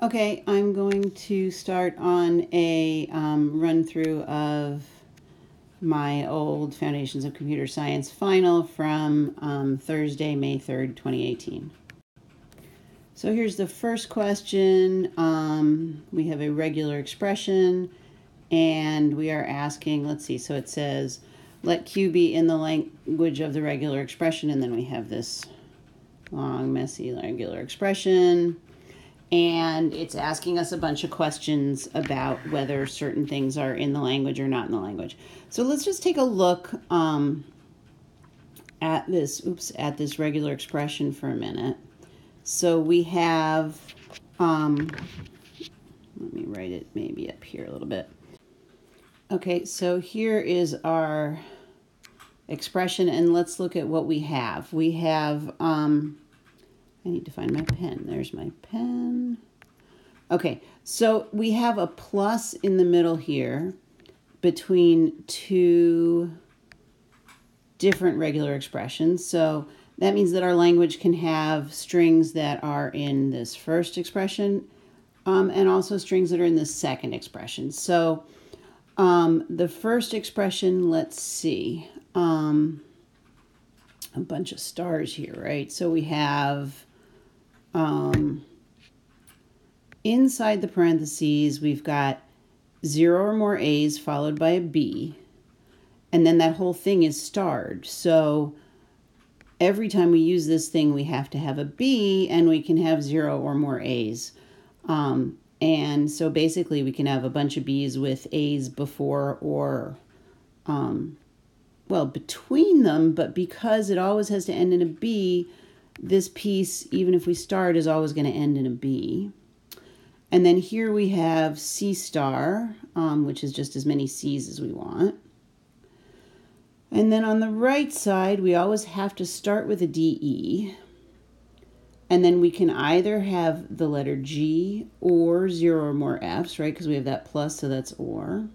Okay, I'm going to start on a run through of my old Foundations of Computer Science final from Thursday, May 3rd, 2018. So here's the first question. We have a regular expression, and we are asking, let's see, so it says, let Q be in the language of the regular expression, and then we have this long, messy regular expression. And it's asking us a bunch of questions about whether certain things are in the language or not in the language. So let's just take a look at this regular expression for a minute. So we have, let me write it maybe up here a little bit. Okay, so here is our expression, and let's look at what we have. We have, I need to find my pen. There's my pen. Okay, so we have a plus in the middle here between two different regular expressions. So that means that our language can have strings that are in this first expression and also strings that are in the second expression. So the first expression, let's see, a bunch of stars here, right? So we have inside the parentheses, we've got 0 or more A's followed by a B, and then that whole thing is starred. So every time we use this thing, we have to have a B, and we can have 0 or more A's. And so basically, we can have a bunch of B's with A's before or, well, between them, but because it always has to end in a B, this piece, even if we start, is always going to end in a B. And then here we have C star, which is just as many C's as we want. And then on the right side, we always have to start with a DE. And then we can either have the letter G or 0 or more F's, right? Because we have that plus, so that's or.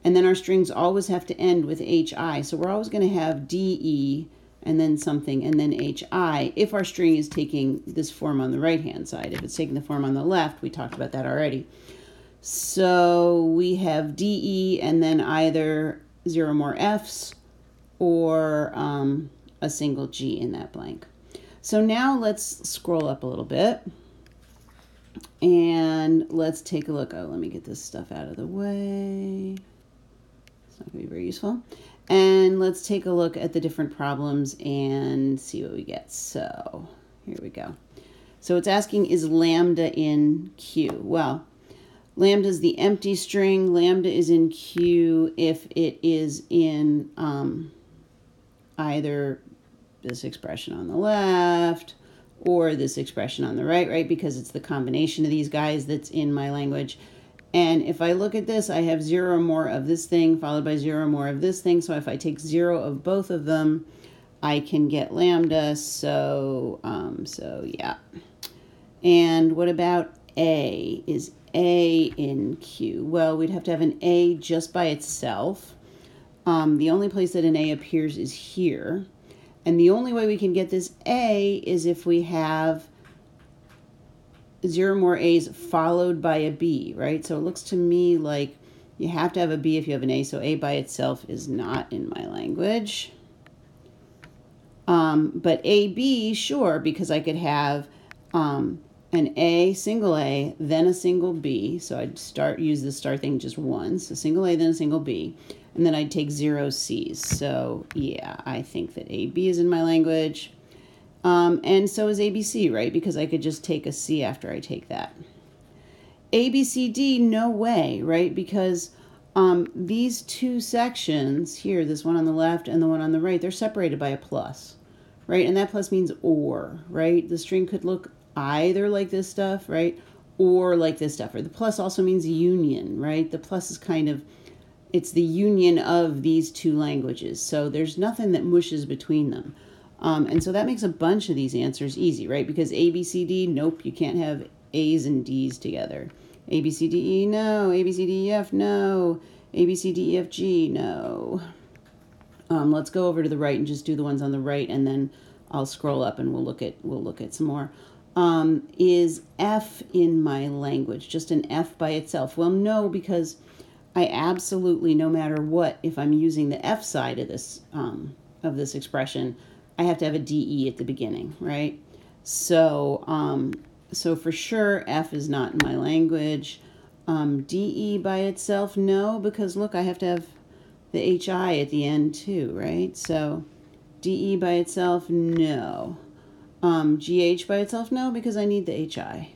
And then our strings always have to end with HI. So we're always going to have DE and then something, and then HI, if our string is taking this form on the right-hand side. If it's taking the form on the left, we talked about that already. So we have DE and then either 0 more F's or a single G in that blank. So now let's scroll up a little bit and let's take a look. Oh, let me get this stuff out of the way. It's not going to be very useful. And let's take a look at the different problems and see what we get. So here we go. So it's asking, is lambda in Q? Well, lambda is the empty string. Lambda is in Q if it is in either this expression on the left or this expression on the right, right? Because it's the combination of these guys that's in my language. And if I look at this, I have 0 or more of this thing followed by 0 or more of this thing. So if I take 0 of both of them, I can get lambda. So yeah. And what about A? Is A in Q? Well, we'd have to have an A just by itself. The only place that an A appears is here. And the only way we can get this A is if we have 0 more A's followed by a B, right? So it looks to me like you have to have a B if you have an A, so A by itself is not in my language. But AB, sure, because I could have an A, single A, then a single B. So I'd use the star thing just once, a single A, then a single B. And then I'd take 0 C's. So yeah, I think that AB is in my language. And so is ABC, right? Because I could just take a C after I take that. ABCD, no way, right? Because these two sections here, this one on the left and the one on the right, they're separated by a plus, right? And that plus means or, right? The string could look either like this stuff, right? Or like this stuff. Or the plus also means union, right? The plus is kind of, it's the union of these two languages. So there's nothing that mushes between them. And so that makes a bunch of these answers easy, right? Because A, B, C, D, nope, you can't have A's and D's together. A, B, C, D, E, no. A, B, C, D, E, F, no. A, B, C, D, E, F, G, no. Let's go over to the right and just do the ones on the right, and then I'll scroll up and we'll look at some more. is F in my language, just an F by itself? Well, no, because I absolutely, no matter what, if I'm using the F side of this expression, I have to have a DE at the beginning, right? So, so for sure, F is not in my language. DE by itself, no, because look, I have to have the HI at the end too, right? So DE by itself, no. GH by itself, no, because I need the HI.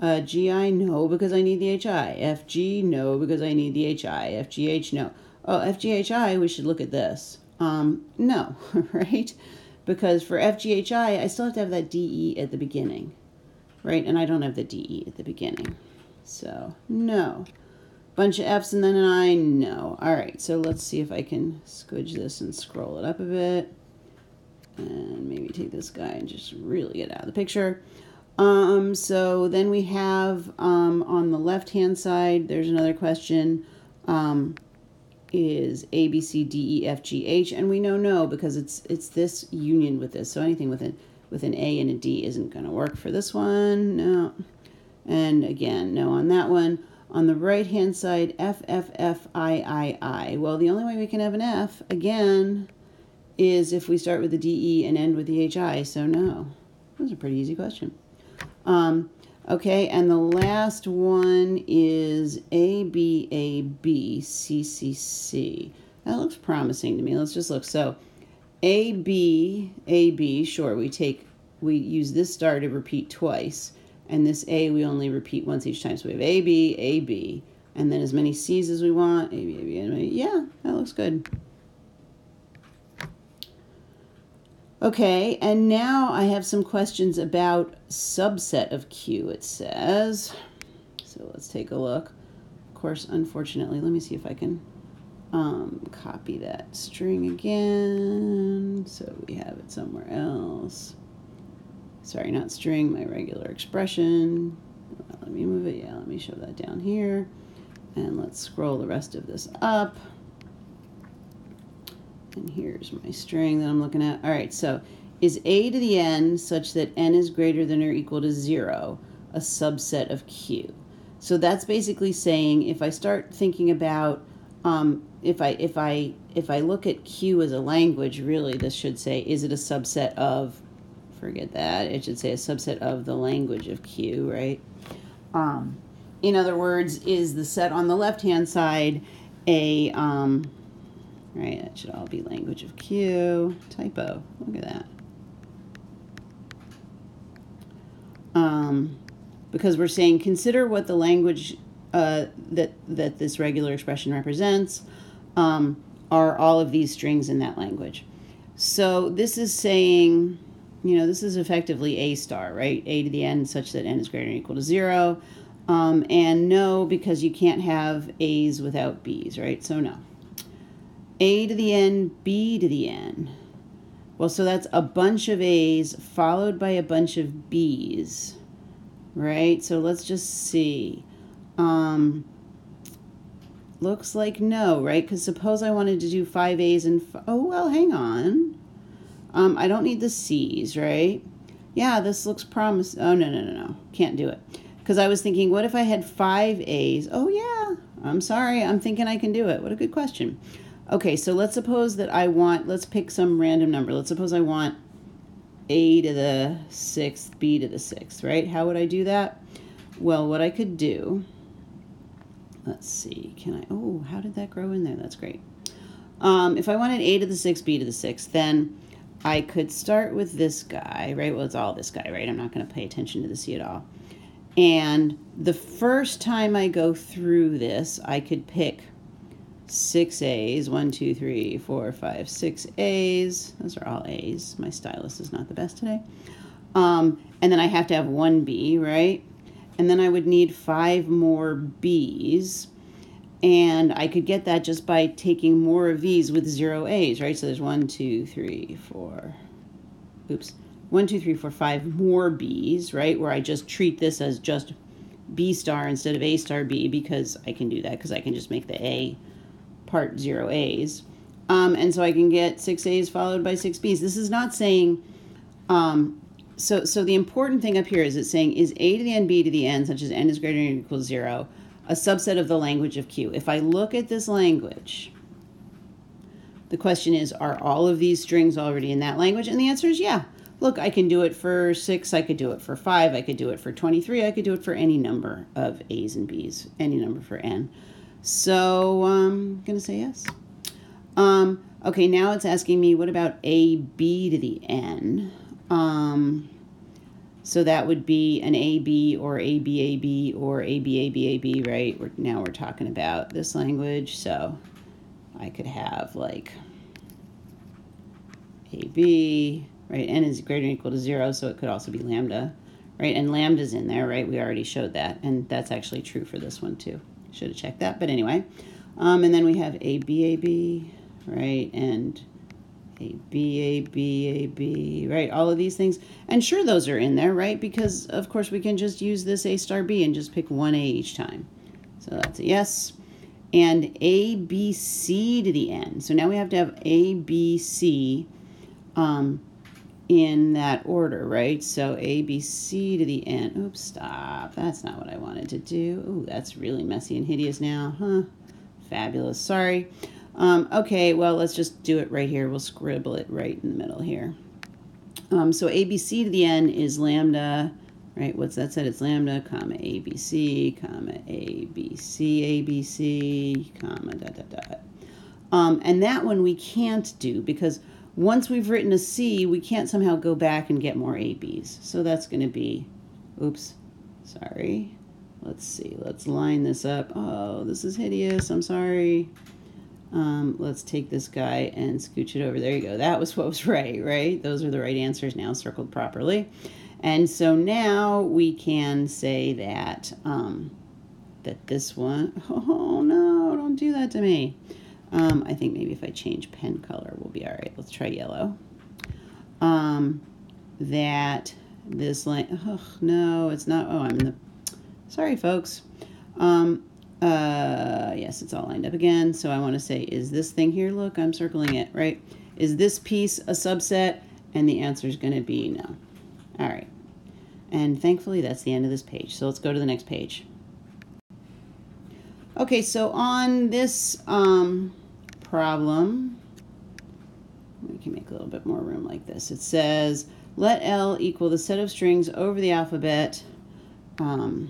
GI, no, because I need the HI. FG, no, because I need the HI. FGH, no. Oh, FGHI, we should look at this. No, right? Because for FGHI, I still have to have that DE at the beginning, right? And I don't have the DE at the beginning. So, no. Bunch of F's and then an I, no. All right, so let's see if I can squidge this and scroll it up a bit. And maybe take this guy and just really get out of the picture. So then we have on the left-hand side, there's another question, is A, B, C, D, E, F, G, H, and we know no because it's this union with this. So anything with an A and a D isn't going to work for this one. No. And again, no on that one. On the right-hand side, F, F, F, I. Well, the only way we can have an F, again, is if we start with the DE and end with the HI, so no. That was a pretty easy question. Okay, and the last one is AB, CCC. That looks promising to me. Let's just look. So AB, sure, we use this star to repeat twice, and this A we only repeat once each time. So we have AB, and then as many C's as we want. AB, yeah, that looks good. Okay, and now I have some questions about subset of Q, it says. So let's take a look. Of course, unfortunately, let me see if I can copy that string again. So we have it somewhere else. Sorry, not string, my regular expression. Let me move it. Yeah, let me show that down here. And let's scroll the rest of this up. And here's my string that I'm looking at. All right, so is A to the n such that n is greater than or equal to 0 a subset of Q? So that's basically saying if I start thinking about if I look at Q as a language, really this should say, is it a subset of? Forget that. It should say a subset of the language of Q, right? In other words, is the set on the left-hand side a right, that should all be language of Q. Typo. Look at that. Because we're saying consider what the language that this regular expression represents are all of these strings in that language. So this is saying, you know, this is effectively A star, right? A to the n such that n is greater than or equal to 0. And no, because you can't have A's without B's, right? So no. A to the n, B to the n. Well, so that's a bunch of A's followed by a bunch of B's, right? So let's just see. Looks like no, right? Because suppose I wanted to do 5 A's and, oh, well, hang on. I don't need the C's, right? Yeah, this looks promising. Oh, no. Can't do it. Because I was thinking, what if I had 5 A's? Oh, yeah. I'm sorry. I'm thinking I can do it. What a good question. Okay, so let's suppose that I want, let's pick some random number. Let's suppose I want A to the 6th, B to the 6th, right? How would I do that? Well, what I could do, let's see, oh, how did that grow in there? That's great. If I wanted A to the 6th, B to the 6th, then I could start with this guy, right? Well, it's all this guy, right? I'm not going to pay attention to the C at all. And the first time I go through this, I could pick 6 A's, 1, 2, 3, 4, 5, 6 A's. Those are all A's. My stylus is not the best today. And then I have to have 1 B, right? And then I would need 5 more B's. And I could get that just by taking more of these with 0 A's, right? So there's 1, 2, 3, 4, 5 more B's, right? Where I just treat this as just B star instead of A star B, because I can do that, because I can just make the A part 0 A's. And so I can get 6 A's followed by 6 B's. This is not saying so the important thing up here is it's saying, is a to the n, b to the n, such as n is greater than or equal to 0, a subset of the language of Q? If I look at this language, the question is, are all of these strings already in that language? And the answer is yeah. Look, I can do it for 6, I could do it for 5, I could do it for 23, I could do it for any number of A's and B's, any number for n. So I'm going to say yes. Okay, now it's asking me, what about AB to the n? So that would be an AB or ABAB or ABABAB, right? Now we're talking about this language, so I could have like AB, right? N is greater than or equal to 0, so it could also be lambda, right? And lambda's in there, right? We already showed that, and that's actually true for this one too. Should have checked that, but anyway. And then we have ABAB, right? And ABABAB, right? All of these things. And sure, those are in there, right? Because, of course, we can just use this A star B and just pick one A each time. So that's a yes. And ABC to the n. So now we have to have ABC in that order, right? So ABC to the n. Oops, stop. That's not what I wanted to do. Ooh, that's really messy and hideous now. Huh. Fabulous. Sorry. Okay, well, let's just do it right here. We'll scribble it right in the middle here. So ABC to the n is lambda, right? What's that said? It's lambda, comma, ABC, comma, ABC, ABC, comma, dot, dot, dot. And that one we can't do because once we've written a C, we can't somehow go back and get more ABs. So that's going to be, oops, sorry. Let's see, let's line this up. Oh, this is hideous, I'm sorry. Let's take this guy and scooch it over. There you go. That was what was right? Those are the right answers now circled properly. And so now we can say that, that this one, oh no, don't do that to me. I think maybe if I change pen color, we'll be all right. Let's try yellow. That this line, oh no, it's not, oh, I'm in the, sorry folks. Yes, it's all lined up again. So I want to say, is this thing here, look, I'm circling it, right? Is this piece a subset? And the answer is going to be no. All right. And thankfully, that's the end of this page. So let's go to the next page. Okay, so on this problem, we can make a little bit more room like this. It says, let L equal the set of strings over the alphabet, A,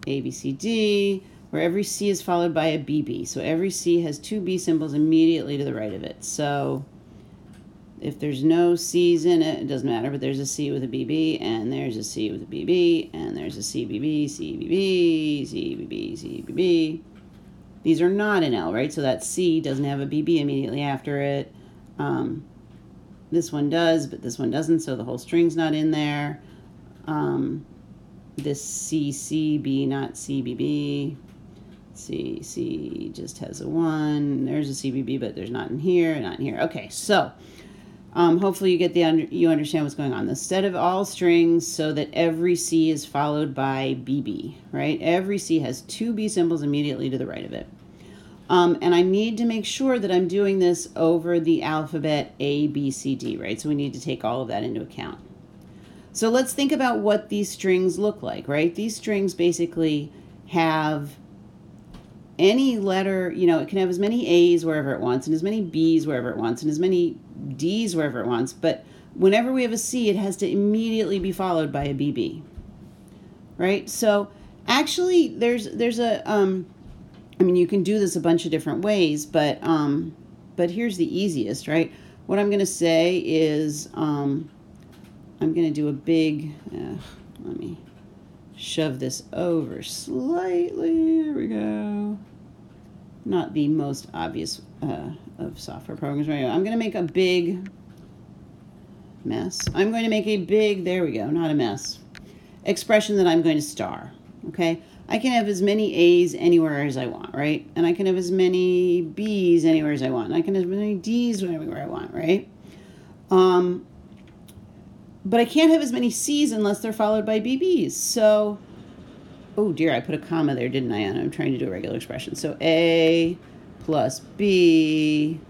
B, C, D, where every C is followed by a BB. So every C has two B symbols immediately to the right of it. So if there's no C's in it, it doesn't matter, but there's a C with a BB, and there's a C with a BB, and there's a CBB, CBB, CBB, CBB. These are not in L, right? So that C doesn't have a BB immediately after it. This one does, but this one doesn't, so the whole string's not in there. This CCB, not CBB. C just has a 1. There's a CBB, but there's not in here, not in here. Okay, so hopefully you get you understand what's going on. The set of all strings so that every C is followed by BB, right? Every C has two B symbols immediately to the right of it. And I need to make sure that I'm doing this over the alphabet A, B, C, D, right? So we need to take all of that into account. So let's think about what these strings look like, right? These strings basically have any letter, you know, it can have as many A's wherever it wants and as many B's wherever it wants and as many D's wherever it wants. But whenever we have a C, it has to immediately be followed by a BB, right? So actually there's a, I mean, you can do this a bunch of different ways, but here's the easiest, right? What I'm going to say is I'm going to do a big, let me shove this over slightly. There we go. Not the most obvious of software programs right now. I'm going to make a big mess. I'm going to make a big, there we go, not a mess, expression that I'm going to star, okay? I can have as many A's anywhere as I want, right? And I can have as many B's anywhere as I want. And I can have as many D's anywhere I want, right? But I can't have as many C's unless they're followed by BB's. So, oh dear, I put a comma there, didn't I? And I'm trying to do a regular expression. So A plus B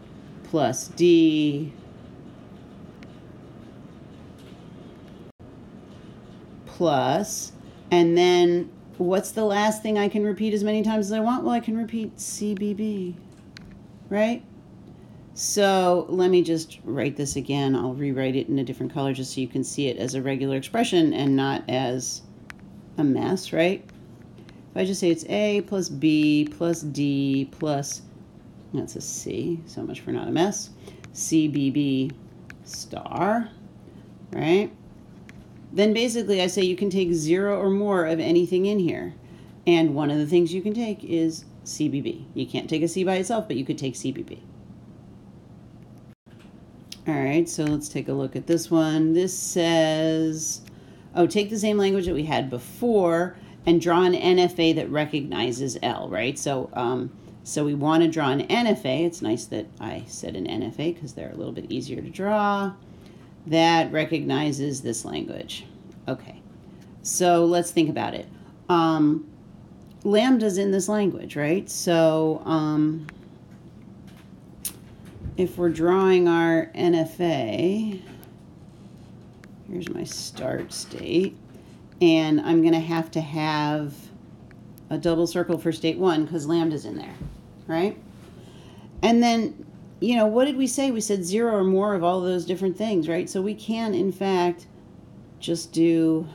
plus D plus, and then what's the last thing I can repeat as many times as I want? Well, I can repeat CBB, right? So let me just write this again. I'll rewrite it in a different color just so you can see it as a regular expression and not as a mess, right? If I just say it's A plus B plus D plus, that's a C, so much for not a mess, CBB star, right? Then basically I say you can take 0 or more of anything in here. And one of the things you can take is CBB. You can't take a C by itself, but you could take CBB. All right, so let's take a look at this one. This says, oh, take the same language that we had before and draw an NFA that recognizes L, right? So, so we want to draw an NFA. It's nice that I said an NFA because they're a little bit easier to draw. That recognizes this language. Okay, so let's think about it. Lambda's in this language, right? So if we're drawing our NFA, here's my start state, and I'm going to have a double circle for state 1 because Lambda's in there, right? And then, you know, what did we say? We said 0 or more of all of those different things, right? So we can, in fact, just do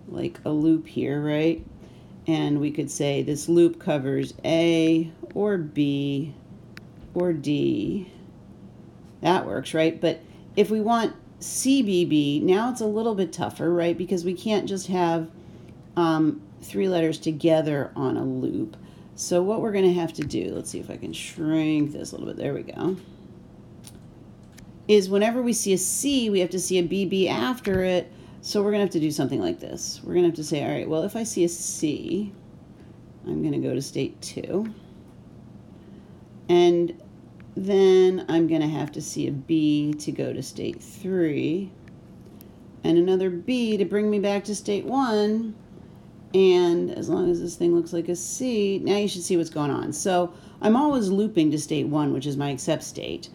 like a loop here, right? And we could say this loop covers A or B or D. That works, right? But if we want CBB, now it's a little bit tougher, right? Because we can't just have 3 letters together on a loop. So what we're going to have to do, let's see if I can shrink this a little bit, there we go, is whenever we see a C, we have to see a BB after it. So we're going to have to do something like this. We're going to have to say, all right, well, if I see a C, I'm going to go to state 2. And then I'm going to have to see a B to go to state 3. And another B to bring me back to state 1. And as long as this thing looks like a C, now you should see what's going on. So I'm always looping to state 1, which is my accept state.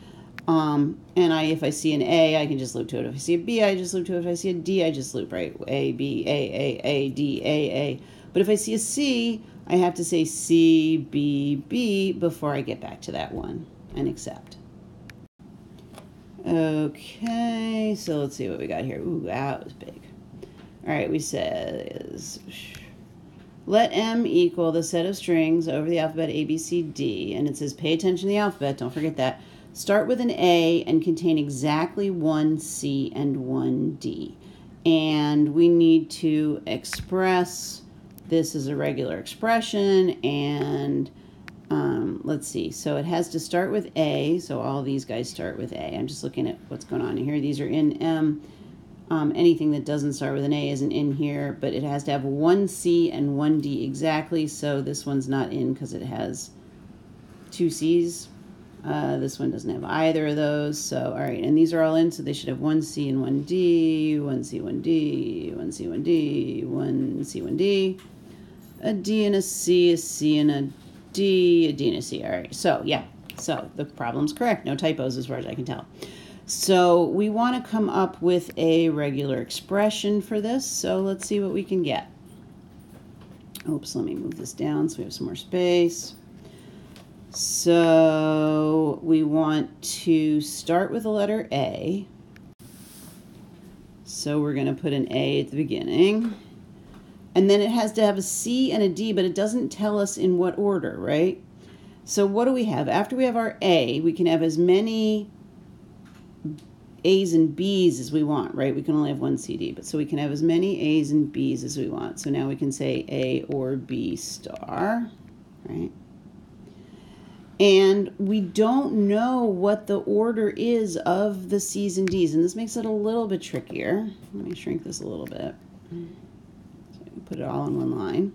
And if I see an A, I can just loop to it. If I see a B, I just loop to it. If I see a D, I just loop, right? A, B, A, D, A. But if I see a C, I have to say C, B, B before I get back to that one and accept. Okay, so let's see what we got here. Ooh, that was big. All right, we said let M equal the set of strings over the alphabet A, B, C, D, and it says pay attention to the alphabet, don't forget that. Start with an A and contain exactly 1 C and 1 D. And we need to express this as a regular expression, and let's see, so it has to start with A, so all these guys start with A. I'm just looking at what's going on here. These are in M. Anything that doesn't start with an A isn't in here, but it has to have 1 C and 1 D exactly, so this one's not in because it has 2 C's. This one doesn't have either of those, so all right, and these are all in, so they should have 1 C and 1 D, 1 C, 1 D, 1 C, 1 D, 1 C, 1 D, a D and a C and a D, a D and a C. All right, so yeah, so the problem's correct, no typos as far as I can tell. So we want to come up with a regular expression for this, so let's see what we can get. Oops, let me move this down so we have some more space. So we want to start with the letter A. So we're going to put an A at the beginning. And then it has to have a C and a D, but it doesn't tell us in what order, right? So what do we have? After we have our A, we can have as many A's and B's as we want, right? We can only have 1 CD, but so we can have as many A's and B's as we want. So now we can say A or B star, right? And we don't know what the order is of the C's and D's, and this makes it a little bit trickier. Let me shrink this a little bit. So I can put it all in one line.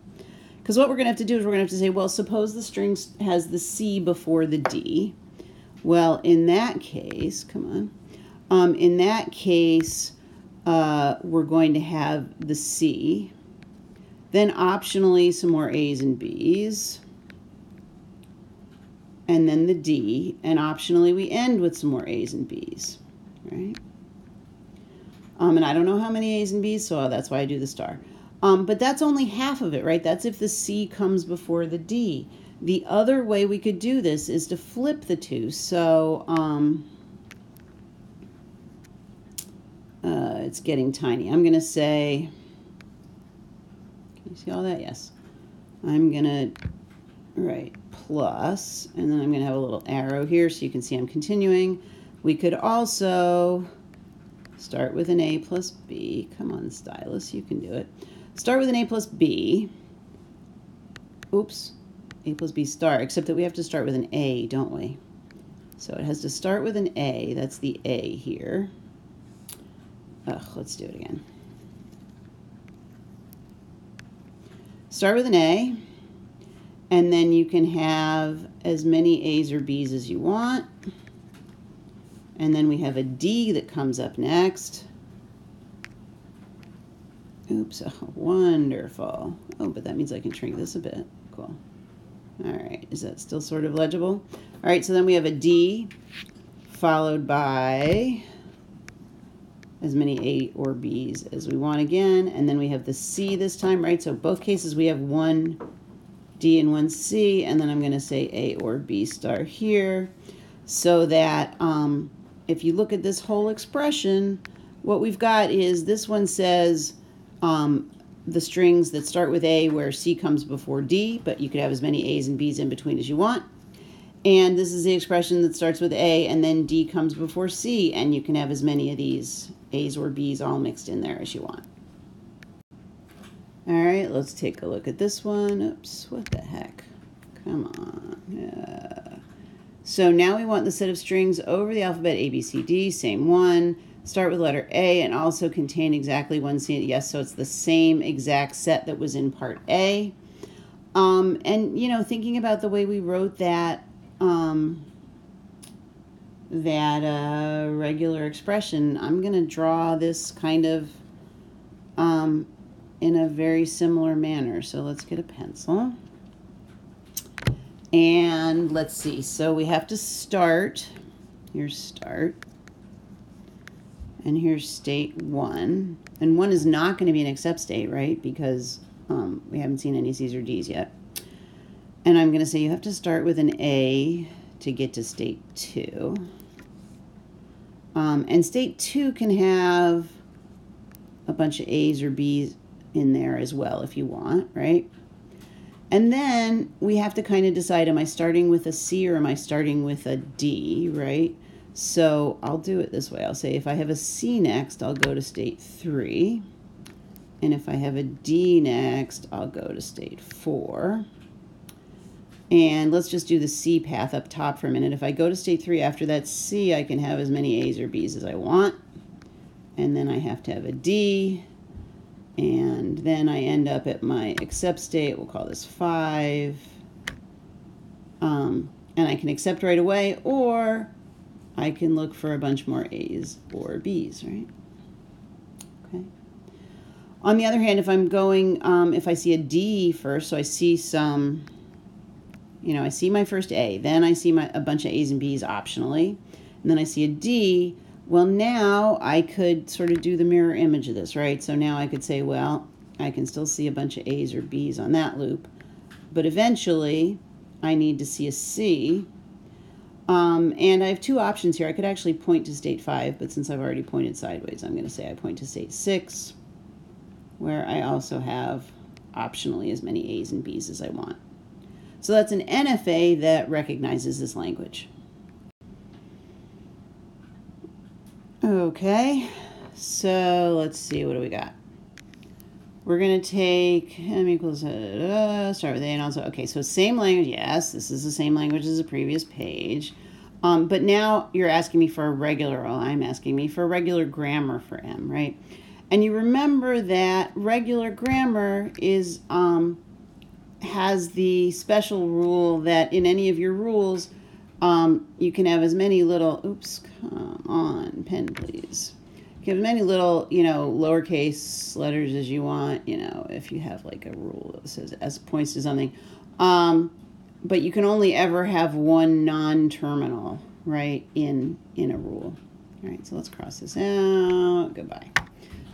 Because what we're going to have to do is we're going to have to say, well, suppose the string has the C before the D. Well, in that case, come on. In that case, we're going to have the C, then optionally some more A's and B's, and then the D, and optionally we end with some more A's and B's, right? And I don't know how many A's and B's, so that's why I do the star. But that's only half of it, right? That's if the C comes before the D. The other way we could do this is to flip the two. So it's getting tiny. I'm going to say, can you see all that? Yes. I'm going to write plus, and then I'm going to have a little arrow here so you can see I'm continuing. We could also start with an A plus B. Come on, stylus, you can do it. Start with an A plus B. Oops, A plus B star, except that we have to start with an A, don't we? So it has to start with an A. That's the A here. Let's do it again. Start with an A, and then you can have as many A's or B's as you want. And then we have a D that comes up next. Oops, oh, wonderful. Oh, but that means I can shrink this a bit. Cool. All right, is that still sort of legible? All right, so then we have a D followed by as many A or B's as we want again. And then we have the C this time, right? So both cases we have one D and one C, and then I'm going to say A or B star here, so that if you look at this whole expression, what we've got is this one says the strings that start with A where C comes before D, but you could have as many A's and B's in between as you want. And this is the expression that starts with A and then D comes before C, and you can have as many of these A's or B's all mixed in there as you want. All right, let's take a look at this one. Oops, what the heck? Come on. Yeah. So now we want the set of strings over the alphabet A, B, C, D, same one. Start with letter A and also contain exactly one C. Yes, so it's the same exact set that was in part A. And, you know, thinking about the way we wrote that, regular expression, I'm going to draw this kind of in a very similar manner. So let's get a pencil. And let's see. So we have to start. Here's start. And here's state 1. And 1 is not going to be an except state, right? Because we haven't seen any C's or D's yet. And I'm going to say you have to start with an A to get to state 2. And state 2 can have a bunch of A's or B's in there as well if you want, right? And then we have to kind of decide, am I starting with a C or am I starting with a D, right? So I'll do it this way. I'll say if I have a C next, I'll go to state 3. And if I have a D next, I'll go to state 4. And let's just do the C path up top for a minute. If I go to state 3 after that C, I can have as many A's or B's as I want. And then I have to have a D. And then I end up at my accept state. We'll call this 5. And I can accept right away, or I can look for a bunch more A's or B's, right? Okay. On the other hand, if I'm going, if I see a D first, so I see some, you know, I see my first A, then I see a bunch of A's and B's optionally, and then I see a D, well, now I could sort of do the mirror image of this, right? So now I could say, well, I can still see a bunch of A's or B's on that loop, but eventually I need to see a C. And I have two options here. I could actually point to state 5, but since I've already pointed sideways, I'm going to say I point to state 6, where I also have optionally as many A's and B's as I want. So that's an NFA that recognizes this language. Okay, so let's see, what do we got? We're going to take m equals, start with A and also, okay, so same language, yes, this is the same language as the previous page. But now you're asking me for a regular, well, I'm asking me for a regular grammar for M, right? And you remember that regular grammar is, has the special rule that in any of your rules, you can have as many little, oops, come on, pen please. You can have as many little, you know, lowercase letters as you want, you know, if you have like a rule that says S points to something. But you can only ever have one non-terminal, right, in a rule. All right, so let's cross this out. Goodbye.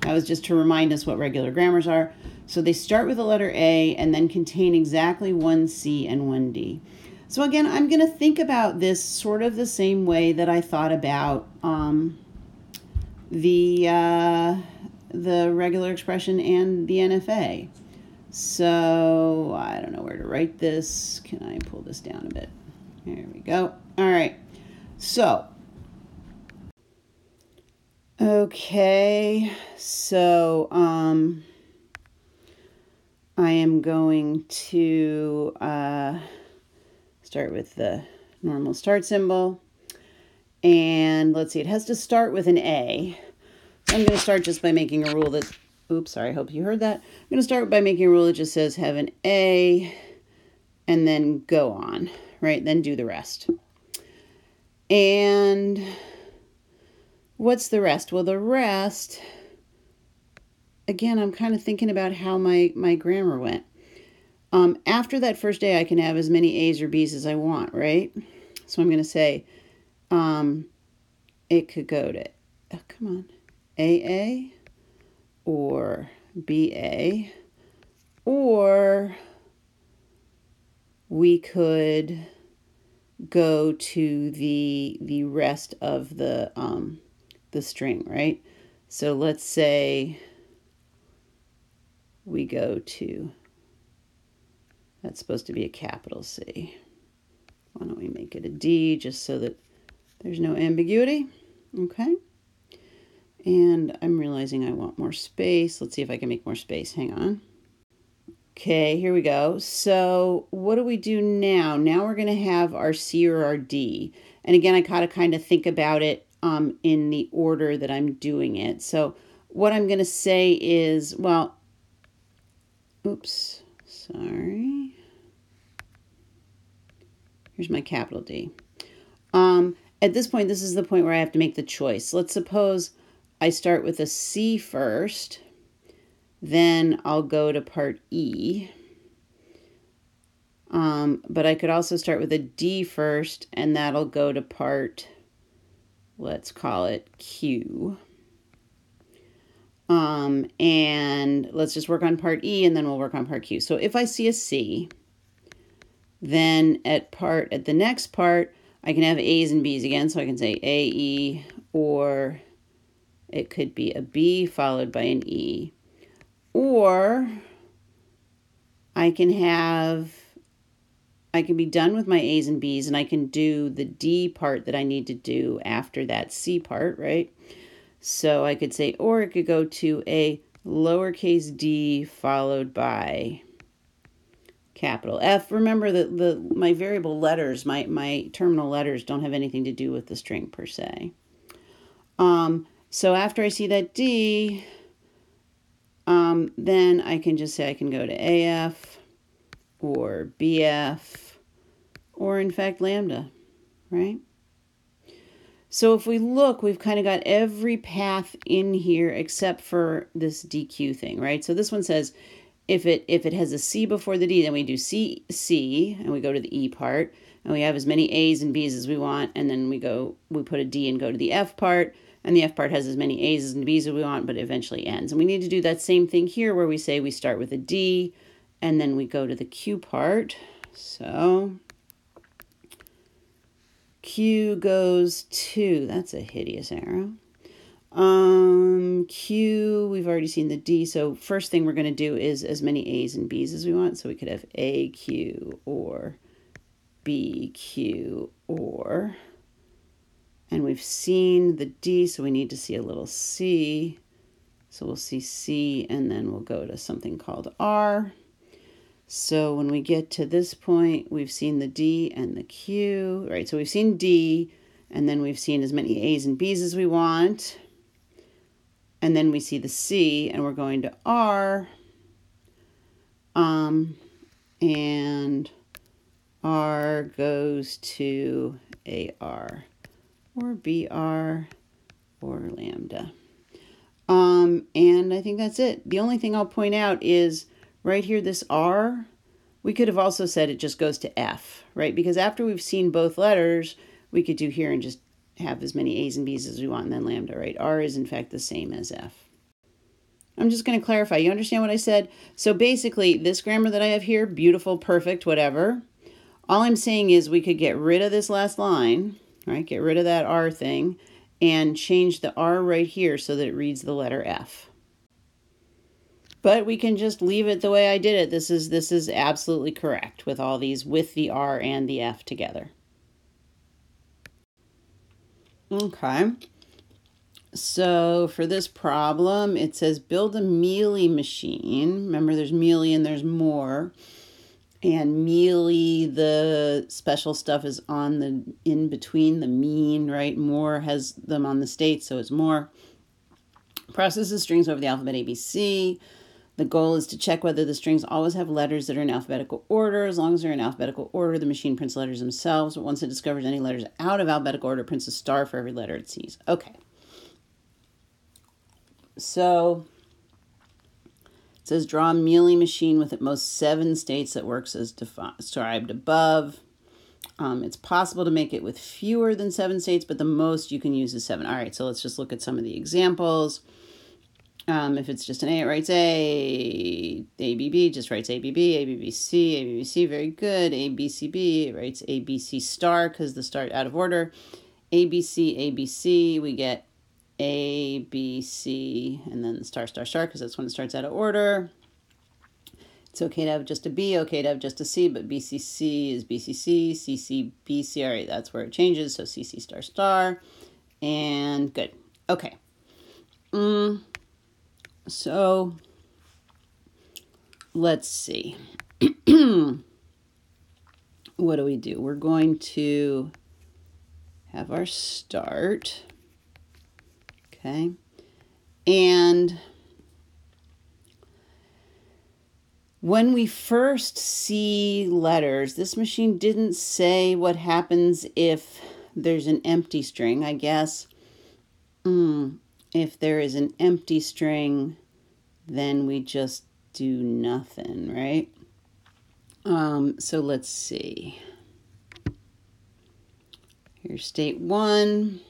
That was just to remind us what regular grammars are. So they start with the letter A and then contain exactly one C and one D. So again, I'm going to think about this sort of the same way that I thought about the regular expression and the NFA. So I don't know where to write this. Can I pull this down a bit? There we go. All right. So, okay. So, I am going to start with the normal start symbol. And let's see, it has to start with an A. So I'm going to start just by making a rule that, oops, sorry, I hope you heard that. I'm going to start by making a rule that just says have an A and then go on, right? Then do the rest. And what's the rest? Well, the rest, again, I'm kind of thinking about how my grammar went. After that first A, I can have as many A's or B's as I want, right? So I'm going to say it could go to, come on, AA or BA, or we could go to the rest of the string, right? So let's say we go to, that's supposed to be a capital C. Why don't we make it a D just so that there's no ambiguity? Okay. And I'm realizing I want more space. Let's see if I can make more space. Hang on. Okay, here we go. So what do we do now? Now we're going to have our C or our D. And again, I gotta kind of think about it in the order that I'm doing it. So what I'm going to say is, well, oops, sorry. Here's my capital D. At this point, this is the point where I have to make the choice. Let's suppose I start with a C first, then I'll go to part E. But I could also start with a D first, and that'll go to part, let's call it Q. And let's just work on part E, and then we'll work on part Q. So if I see a C, then at the next part, I can have A's and B's again. So I can say A, E, or it could be a B followed by an E. Or I can be done with my A's and B's, and I can do the D part that I need to do after that C part, right? So I could say, or it could go to a lowercase d followed by capital F. Remember that my variable letters, my terminal letters don't have anything to do with the string per se. So after I see that D, then I can just say I can go to AF or BF or in fact Lambda, right? So if we look, we've kind of got every path in here except for this DQ thing, right? So this one says if it has a C before the D, then we do C, and we go to the E part, and we have as many A's and B's as we want, and then we put a D and go to the F part, and the F part has as many A's and B's as we want, but it eventually ends. And we need to do that same thing here where we say we start with a D, and then we go to the Q part. So Q goes to, that's a hideous arrow. Q, we've already seen the D, so first thing we're going to do is as many A's and B's as we want. So we could have AQ or BQ or, and we've seen the D, so we need to see a little C. So we'll see C, and then we'll go to something called R. So when we get to this point, we've seen the D and the Q, right? So we've seen D, and then we've seen as many A's and B's as we want. And then we see the C, and we're going to R. And R goes to AR or BR or Lambda. And I think that's it. The only thing I'll point out is right here, this R, we could have also said it just goes to F, right? Because after we've seen both letters, we could do here and just have as many A's and B's as we want, and then lambda, right? R is in fact the same as F. I'm just going to clarify. You understand what I said? So basically, this grammar that I have here, beautiful, perfect, whatever. All I'm saying is we could get rid of this last line, right? Get rid of that R thing and change the R right here so that it reads the letter F. But we can just leave it the way I did it. This is absolutely correct with all these, with the R and the F together. Okay. So for this problem, it says build a mealy machine. Remember, there's mealy and there's more. And mealy, the special stuff is on the in between the mean, right? More has them on the state, so it's more. Processes strings over the alphabet ABC. The goal is to check whether the strings always have letters that are in alphabetical order. As long as they're in alphabetical order, the machine prints letters themselves. But once it discovers any letters out of alphabetical order, it prints a star for every letter it sees. Okay. So it says draw a mealy machine with at most 7 states that works as described above. It's possible to make it with fewer than 7 states, but the most you can use is 7. All right, so let's just look at some of the examples. If it's just an A, it writes A. ABB just writes ABB. ABBC, ABBC, very good. ABCB, it writes ABC star because the start out of order. ABC, ABC, we get A, B, C, and then star, star, star, because that's when it starts out of order. It's okay to have just a B, okay to have just a C, but BCC is BCC, CC, BC, all right, that's where it changes, so CC star, star, and good. Okay. So, let's see. What do we do? We're going to have our start. Okay, and when we first see letters, this machine didn't say what happens if there's an empty string. I guess if there is an empty string, then we just do nothing, right? So let's see. Here's state 1.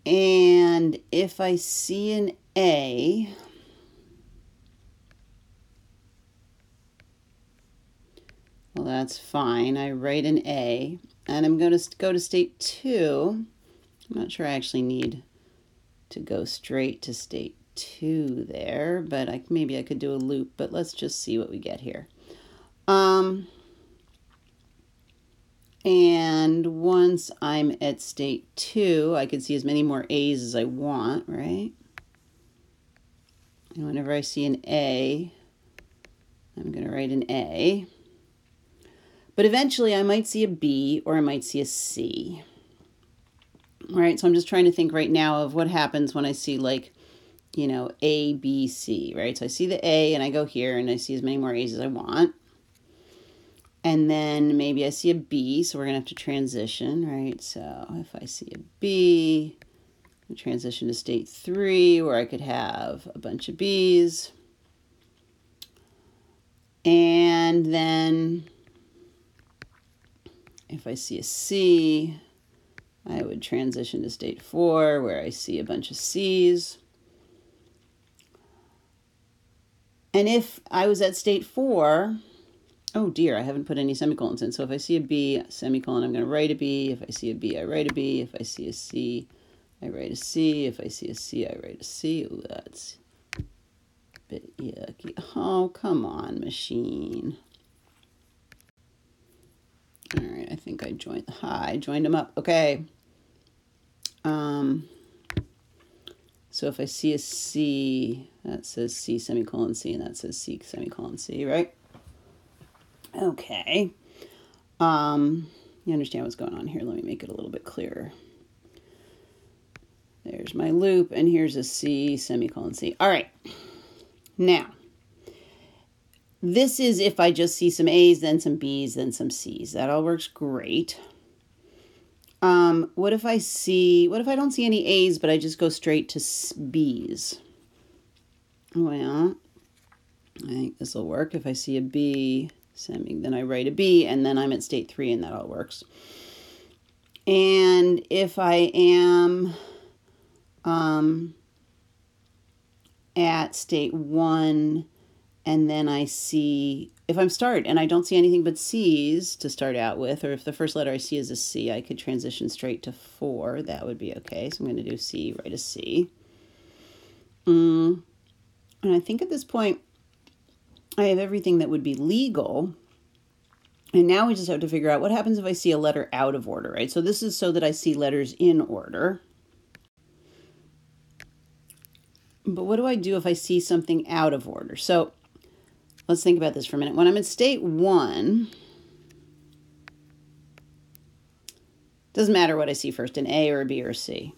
And if I see an A, well, that's fine. I write an A, and I'm going to go to state 2. I'm not sure I actually need to go straight to state 2 there, but maybe I could do a loop, but let's just see what we get here. And once I'm at state 2, I can see as many more A's as I want, right? And whenever I see an A, I'm going to write an A. But eventually I might see a B or I might see a C. All right, so I'm just trying to think right now of what happens when I see, like, you know, A, B, C, right? So I see the A and I go here and I see as many more A's as I want. And then maybe I see a B, so we're going to have to transition, right? So if I see a B, we transition to state 3 where I could have a bunch of B's. And then if I see a C, I would transition to state 4 where I see a bunch of C's. And if I was at state 4, oh dear, I haven't put any semicolons in. So if I see a B, semicolon, I'm going to write a B. If I see a B, I write a B. If I see a C, I write a C. If I see a C, I write a C. Ooh, that's a bit yucky. Oh, come on, machine. All right, I think I joined them up. Okay. So if I see a C, that says C semicolon C, and that says C semicolon C, right? Okay. You understand what's going on here. Let me make it a little bit clearer. There's my loop, and here's a C semicolon C. All right. Now, this is if I just see some A's, then some B's, then some C's. That all works great. What if I don't see any A's, but I just go straight to B's? Well, I think this will work. If I see a B, then I write a B, and then I'm at state 3, and that all works. And if I am at state 1 and then I see, if I'm start and I don't see anything but C's to start out with, or if the first letter I see is a C, I could transition straight to 4. That would be okay. So I'm going to do C, write a C. And I think at this point I have everything that would be legal. And now we just have to figure out what happens if I see a letter out of order, right? So this is so that I see letters in order. But what do I do if I see something out of order? So let's think about this for a minute. When I'm in state 1, doesn't matter what I see first, an A or a B or a C.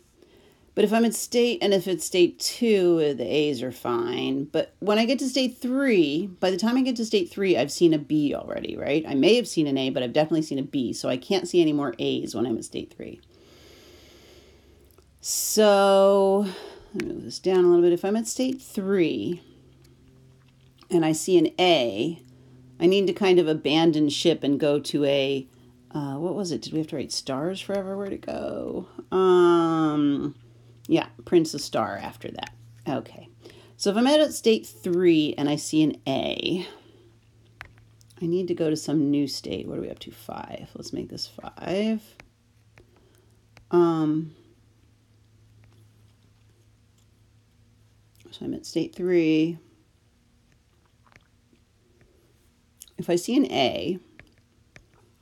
But if I'm in state, and if it's state 2, the A's are fine. But when I get to state 3, by the time I get to state 3, I've seen a B already, right? I may have seen an A, but I've definitely seen a B. So I can't see any more A's when I'm at state 3. So let me move this down a little bit. If I'm at state 3 and I see an A, I need to kind of abandon ship and go to a, what was it? Did we have to write stars forever? Where'd it go? Yeah, prints a star after that. Okay. So if I'm at state 3 and I see an A, I need to go to some new state. What are we up to? 5. Let's make this 5. So I'm at state 3. If I see an A,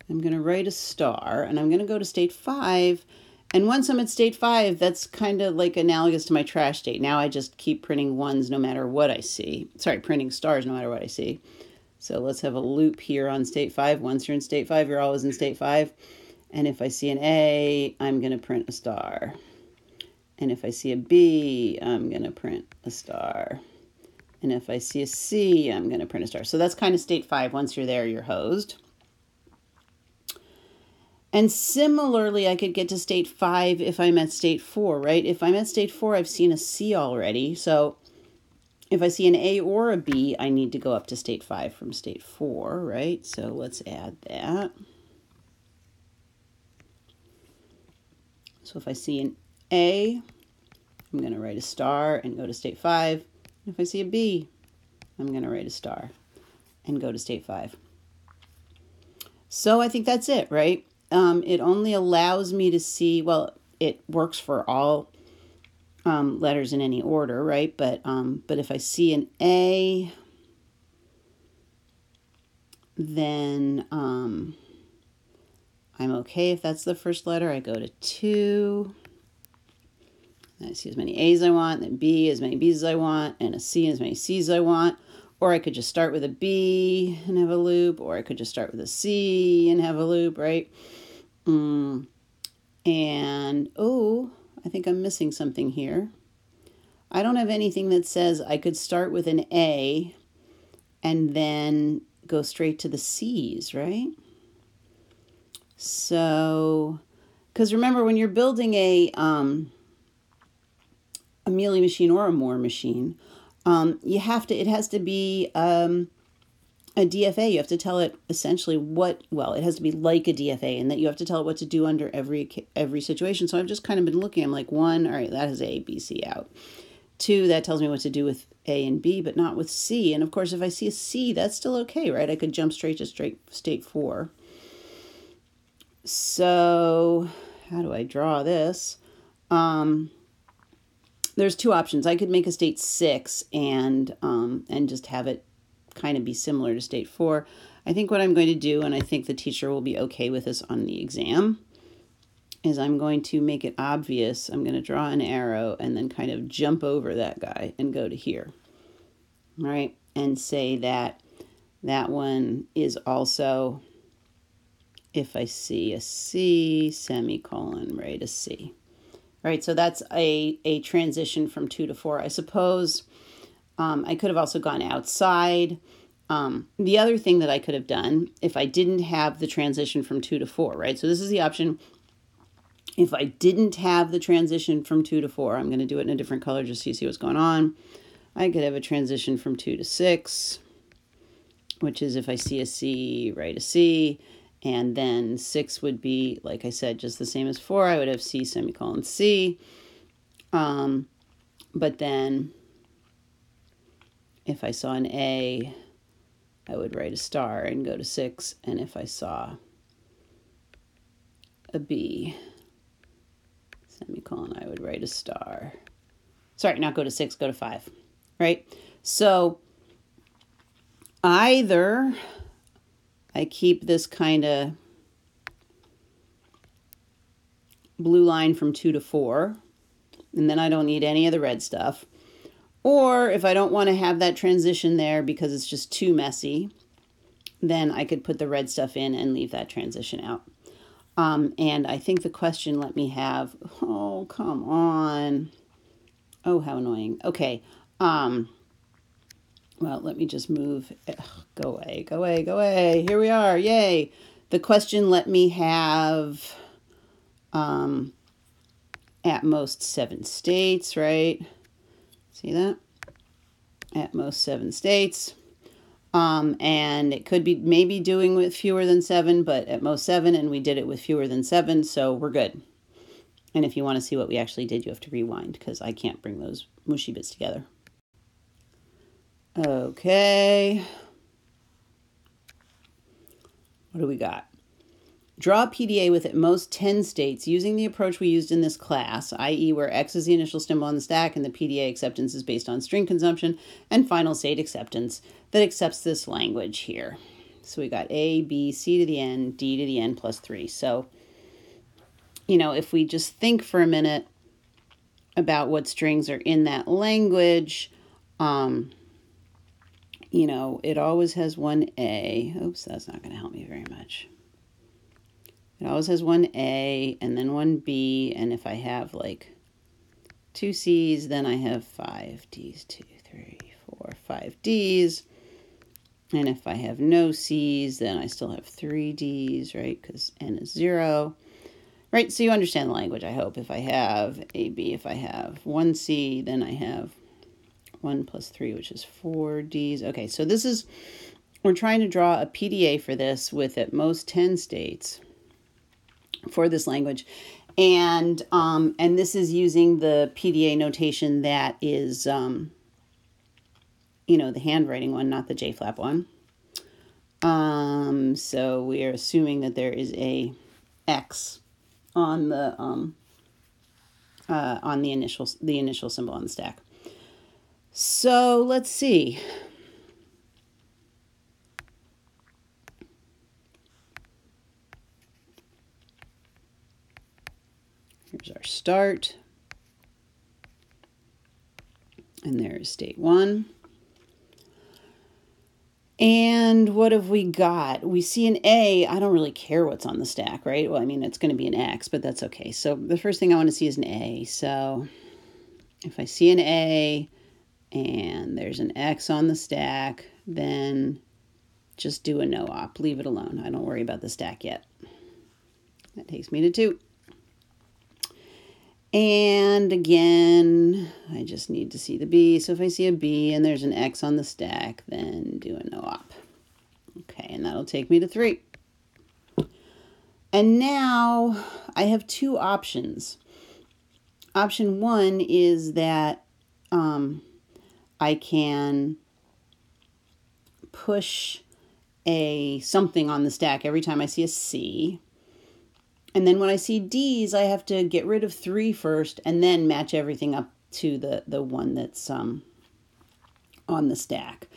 I'm going to write a star, and I'm going to go to state 5. And once I'm at state 5, that's kind of like analogous to my trash state. Now I just keep printing 1s no matter what I see. Sorry, printing stars no matter what I see. So let's have a loop here on state 5. Once you're in state 5, you're always in state 5. And if I see an A, I'm going to print a star. And if I see a B, I'm going to print a star. And if I see a C, I'm going to print a star. So that's kind of state 5. Once you're there, you're hosed. And similarly, I could get to state 5 if I'm at state 4, right? If I'm at state 4, I've seen a C already. So if I see an A or a B, I need to go up to state 5 from state 4, right? So let's add that. So if I see an A, I'm going to write a star and go to state 5. If I see a B, I'm going to write a star and go to state 5. So I think that's it, right? It only allows me to see, well, it works for all letters in any order, right? But if I see an A, then I'm okay if that's the first letter. I go to 2. I see as many A's as I want, then B as many B's as I want, and a C as many C's as I want. Or I could just start with a B and have a loop, or I could just start with a C and have a loop, right? And, oh, I think I'm missing something here. I don't have anything that says I could start with an A and then go straight to the C's, right? So, because remember, when you're building a Mealy machine or a Moore machine, you have to, it has to be a DFA. You have to tell it essentially what, well, it has to be like a DFA, and that you have to tell it what to do under every situation. So I've just kind of been looking. I'm like, 1, all right, that has A, B, C out. 2, that tells me what to do with A and B, but not with C. And of course, if I see a C, that's still okay, right? I could jump straight to state 4. So how do I draw this? There's 2 options. I could make a state 6 and just have it kind of be similar to state 4. I think what I'm going to do, and I think the teacher will be okay with this on the exam, is I'm going to make it obvious. I'm going to draw an arrow and then kind of jump over that guy and go to here, right? And say that that one is also, if I see a C, semicolon, right, a C. Right, so that's a transition from 2 to 4. I suppose I could have also gone outside. The other thing that I could have done if I didn't have the transition from 2 to 4, right? So this is the option. If I didn't have the transition from 2 to 4, I'm going to do it in a different color just so you see what's going on. I could have a transition from 2 to 6, which is if I see a C, write a C. And then 6 would be, like I said, just the same as 4. I would have C semicolon C. But then if I saw an A, I would write a star and go to 6. And if I saw a B, semicolon, I would write a star. Sorry, not go to 6, go to 5, right? So either I keep this kind of blue line from 2 to 4, and then I don't need any of the red stuff. Or if I don't want to have that transition there because it's just too messy, then I could put the red stuff in and leave that transition out. And I think the question let me have, oh, come on. Oh, how annoying. Okay. Well, let me just move. Ugh, go away, go away, go away. Here we are. Yay. The question let me have at most 7 states, right? See that? At most 7 states. And it could be maybe doing with fewer than 7, but at most 7, and we did it with fewer than 7, so we're good. And if you want to see what we actually did, you have to rewind because I can't bring those mushy bits together. Okay. What do we got? Draw a PDA with at most 10 states using the approach we used in this class, i.e. where X is the initial symbol on the stack and the PDA acceptance is based on string consumption and final state acceptance that accepts this language here. So we got A, B, C to the N, D to the N plus 3. So, you know, if we just think for a minute about what strings are in that language, you know, it always has one A. Oops, that's not going to help me very much. It always has one A and then one B. And if I have like 2 C's, then I have 5 D's, 2, 3, 4, 5 D's. And if I have no C's, then I still have 3 D's, right? Because N is 0. Right, so you understand the language, I hope. If I have A, B, if I have 1 C, then I have 1 plus 3, which is 4 D's. Okay, so this is, we're trying to draw a PDA for this with at most 10 states for this language. And this is using the PDA notation that is, you know, the handwriting one, not the J-flap one. So we are assuming that there is a X on the initial symbol on the stack. So let's see. Here's our start. And there's state 1. And what have we got? We see an A. I don't really care what's on the stack, right? Well, I mean, it's going to be an X, but that's okay. So the first thing I want to see is an A. So if I see an A and there's an X on the stack, then just do a no op. Leave it alone. I don't worry about the stack yet. That takes me to 2. And again, I just need to see the B. So if I see a B and there's an X on the stack, then do a no op. Okay, and that'll take me to 3. And now I have 2 options. Option 1 is that I can push something on the stack every time I see a C. And then when I see D's, I have to get rid of 3 first and then match everything up to the one that's on the stack.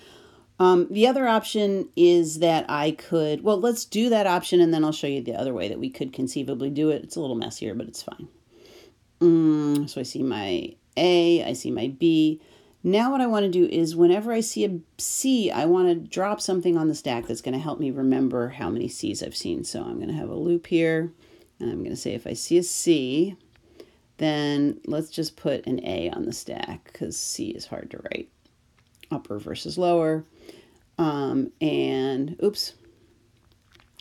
The other option is that I could, well, let's do that option and then I'll show you the other way that we could conceivably do it. It's a little messier, but it's fine. So I see my A, I see my B. Now what I want to do is whenever I see a C, I want to drop something on the stack that's going to help me remember how many C's I've seen. So I'm going to have a loop here. And I'm going to say if I see a C, then let's just put an A on the stack because C is hard to write. Upper versus lower. And oops,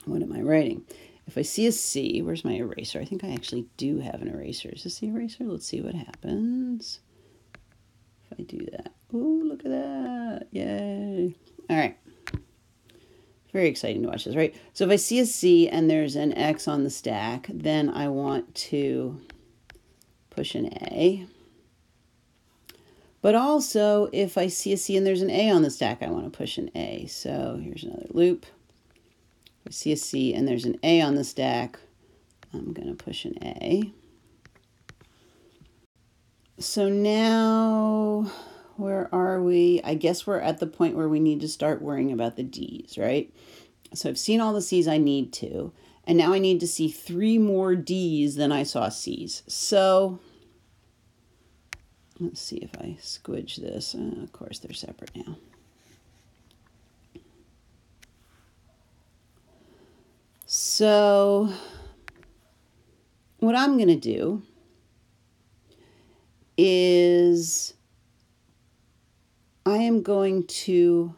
what am I writing? If I see a C, where's my eraser? I think I actually do have an eraser. Is this the eraser? Let's see what happens if I do that. Ooh, look at that. Yay. All right. Very exciting to watch this, right? So if I see a C and there's an X on the stack, then I want to push an A. But also, if I see a C and there's an A on the stack, I want to push an A. So here's another loop. If I see a C and there's an A on the stack, I'm going to push an A. So now, where are we? I guess we're at the point where we need to start worrying about the D's, right? So I've seen all the C's I need to, and now I need to see 3 more D's than I saw C's. So let's see if I squidge this. Of course, they're separate now. So what I'm going to do is I am going to,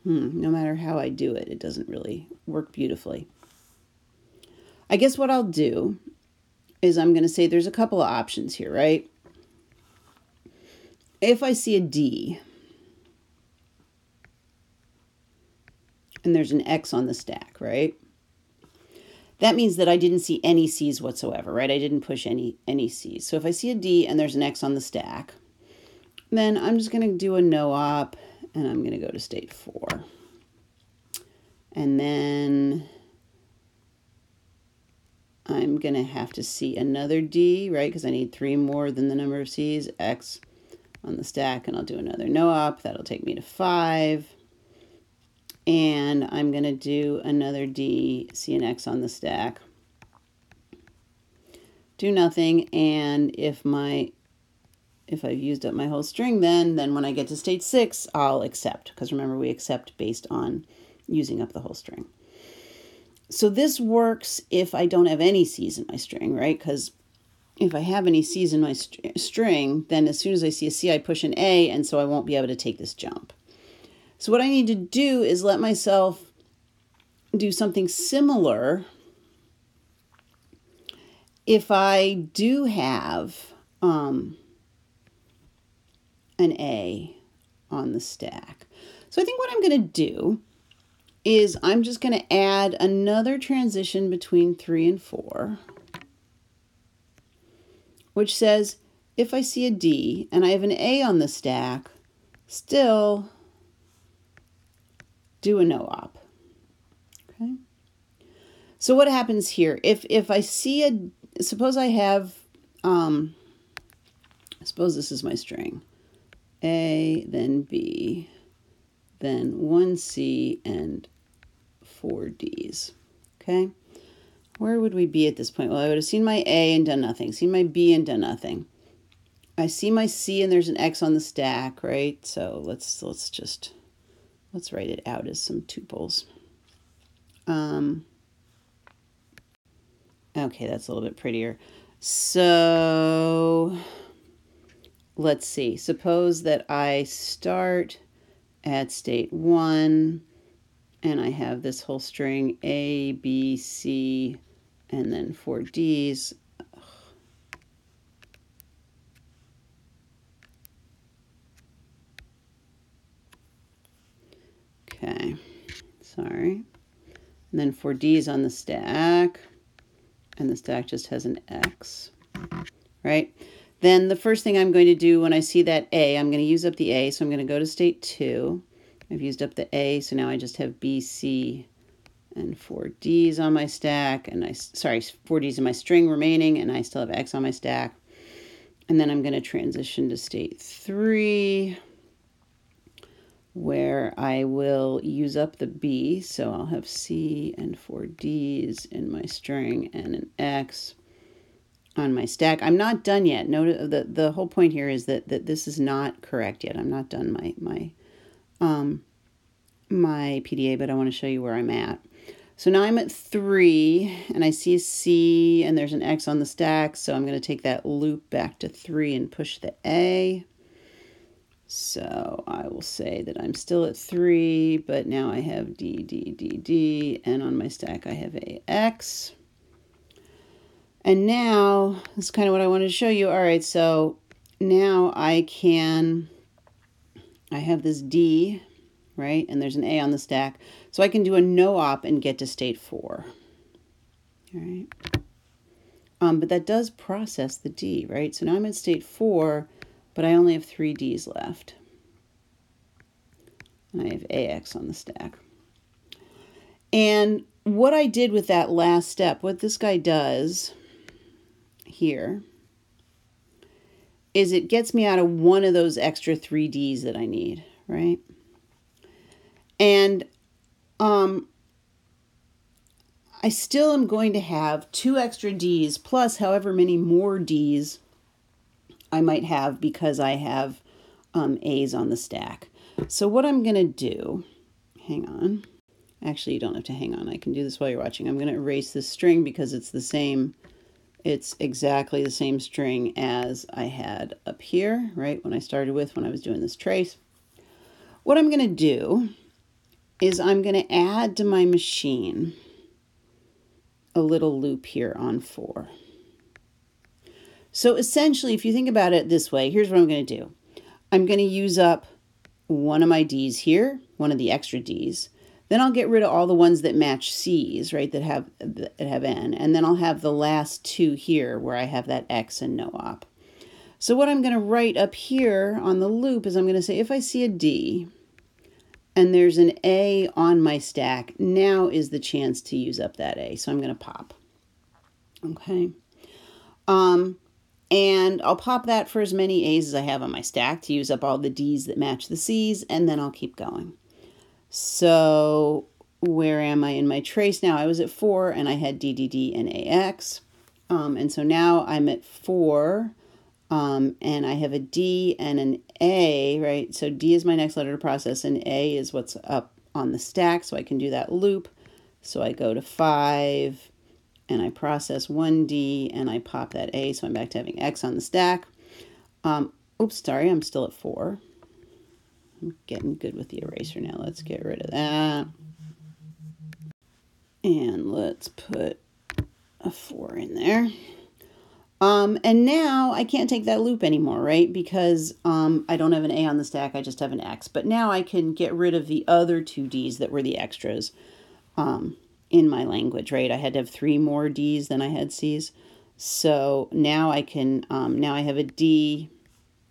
no matter how I do it, it doesn't really work beautifully. I guess what I'll do is I'm going to say there's a couple of options here, right? If I see a D and there's an X on the stack, right? That means that I didn't see any C's whatsoever, right? I didn't push any C's. So if I see a D and there's an X on the stack, then I'm just going to do a no-op, and I'm going to go to state 4. And then I'm going to have to see another D, right? Because I need 3 more than the number of C's, X on the stack, and I'll do another no-op. That'll take me to 5. And I'm going to do another D, C and X on the stack. Do nothing, and if I've used up my whole string, then when I get to state 6, I'll accept. Because remember, we accept based on using up the whole string. So this works if I don't have any C's in my string, right? Because if I have any C's in my string, then as soon as I see a C, I push an A, and so I won't be able to take this jump. So what I need to do is let myself do something similar if I do have an A on the stack. So I think what I'm going to do is I'm just going to add another transition between 3 and 4, which says if I see a D and I have an A on the stack, still do a no-op. Okay. So what happens here? If I see suppose I have, suppose this is my string, A, then B, then 1 C and 4 D's. Okay. Where would we be at this point? Well, I would have seen my A and done nothing, seen my B and done nothing. I see my C and there's an X on the stack, right? So let's write it out as some tuples. Okay, that's a little bit prettier. So let's see. Suppose that I start at state 1 and I have this whole string A, B, C, and then 4 D's. Okay, sorry. And then 4 D's on the stack, and the stack just has an X, right? Then the first thing I'm going to do when I see that A, I'm going to use up the A, so I'm going to go to state 2. I've used up the A, so now I just have B, C, and 4 D's on my stack, and 4 D's in my string remaining, and I still have X on my stack. And then I'm going to transition to state 3, where I will use up the B, so I'll have C and 4 D's in my string and an X on my stack. I'm not done yet. Note the whole point here is that this is not correct yet. I'm not done my PDA, but I want to show you where I'm at. So now I'm at 3, and I see a C, and there's an X on the stack, so I'm going to take that loop back to 3 and push the A. So I will say that I'm still at 3, but now I have D, D, D, D, and on my stack I have AX. And now, this is kind of what I wanted to show you. All right, so now I have this D, right? And there's an A on the stack. So I can do a no-op and get to state 4. All right. But that does process the D, right? So now I'm at state 4, but I only have 3 Ds left. And I have AX on the stack. And what I did with that last step, what this guy does here, is it gets me out of one of those extra 3 Ds that I need, right? And I still am going to have 2 extra Ds plus however many more Ds I might have because I have A's on the stack. So what I'm going to do, hang on. Actually, you don't have to hang on. I can do this while you're watching. I'm going to erase this string because it's the same. It's exactly the same string as I had up here, right, when I started with when I was doing this trace. What I'm going to do is I'm going to add to my machine a little loop here on 4. So essentially, if you think about it this way, here's what I'm going to do. I'm going to use up one of my Ds here, one of the extra Ds. Then I'll get rid of all the ones that match C's, right, that have N. And then I'll have the last 2 here where I have that X and no op. So what I'm going to write up here on the loop is I'm going to say if I see a D and there's an A on my stack, now is the chance to use up that A. So I'm going to pop. Okay. And I'll pop that for as many A's as I have on my stack to use up all the D's that match the C's, and then I'll keep going. So where am I in my trace now? I was at 4 and I had D, D, D, and AX. And so now I'm at 4 and I have a D and an A, right? So D is my next letter to process and A is what's up on the stack. So I can do that loop. So I go to 5 and I process 1 D and I pop that A. So I'm back to having X on the stack. Oops, sorry, I'm still at 4. I'm getting good with the eraser now. Let's get rid of that. And let's put a 4 in there. And now I can't take that loop anymore, right? Because I don't have an A on the stack, I just have an X. But now I can get rid of the other 2 Ds that were the extras in my language, right? I had to have 3 more Ds than I had Cs. So now I can, now I have a D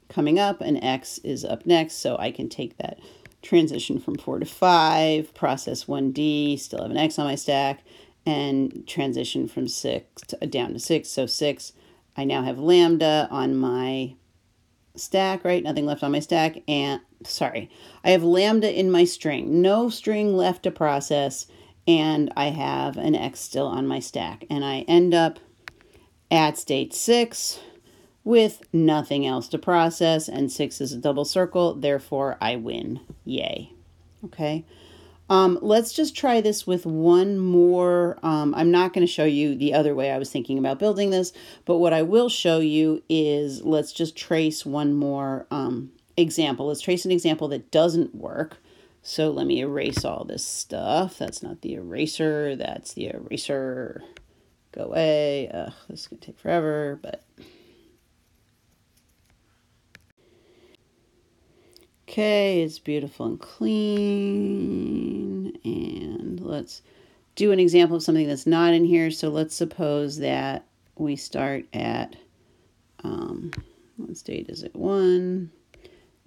coming up and X is up next, so I can take that transition from 4 to 5, process 1D, still have an X on my stack, and transition from 6 down to 6. So 6, I now have Lambda on my stack, right? Nothing left on my stack. And sorry, I have Lambda in my string, no string left to process, and I have an X still on my stack. And I end up at state 6 with nothing else to process, and 6 is a double circle, therefore I win. Yay. Okay. Let's just try this with one more. I'm not going to show you the other way I was thinking about building this, but what I will show you is let's just trace one more example. Let's trace an example that doesn't work. So let me erase all this stuff. That's not the eraser, that's the eraser. Go away. This is going to take forever, but... Okay, it's beautiful and clean. And let's do an example of something that's not in here. So let's suppose that we start at, what state is it? 1.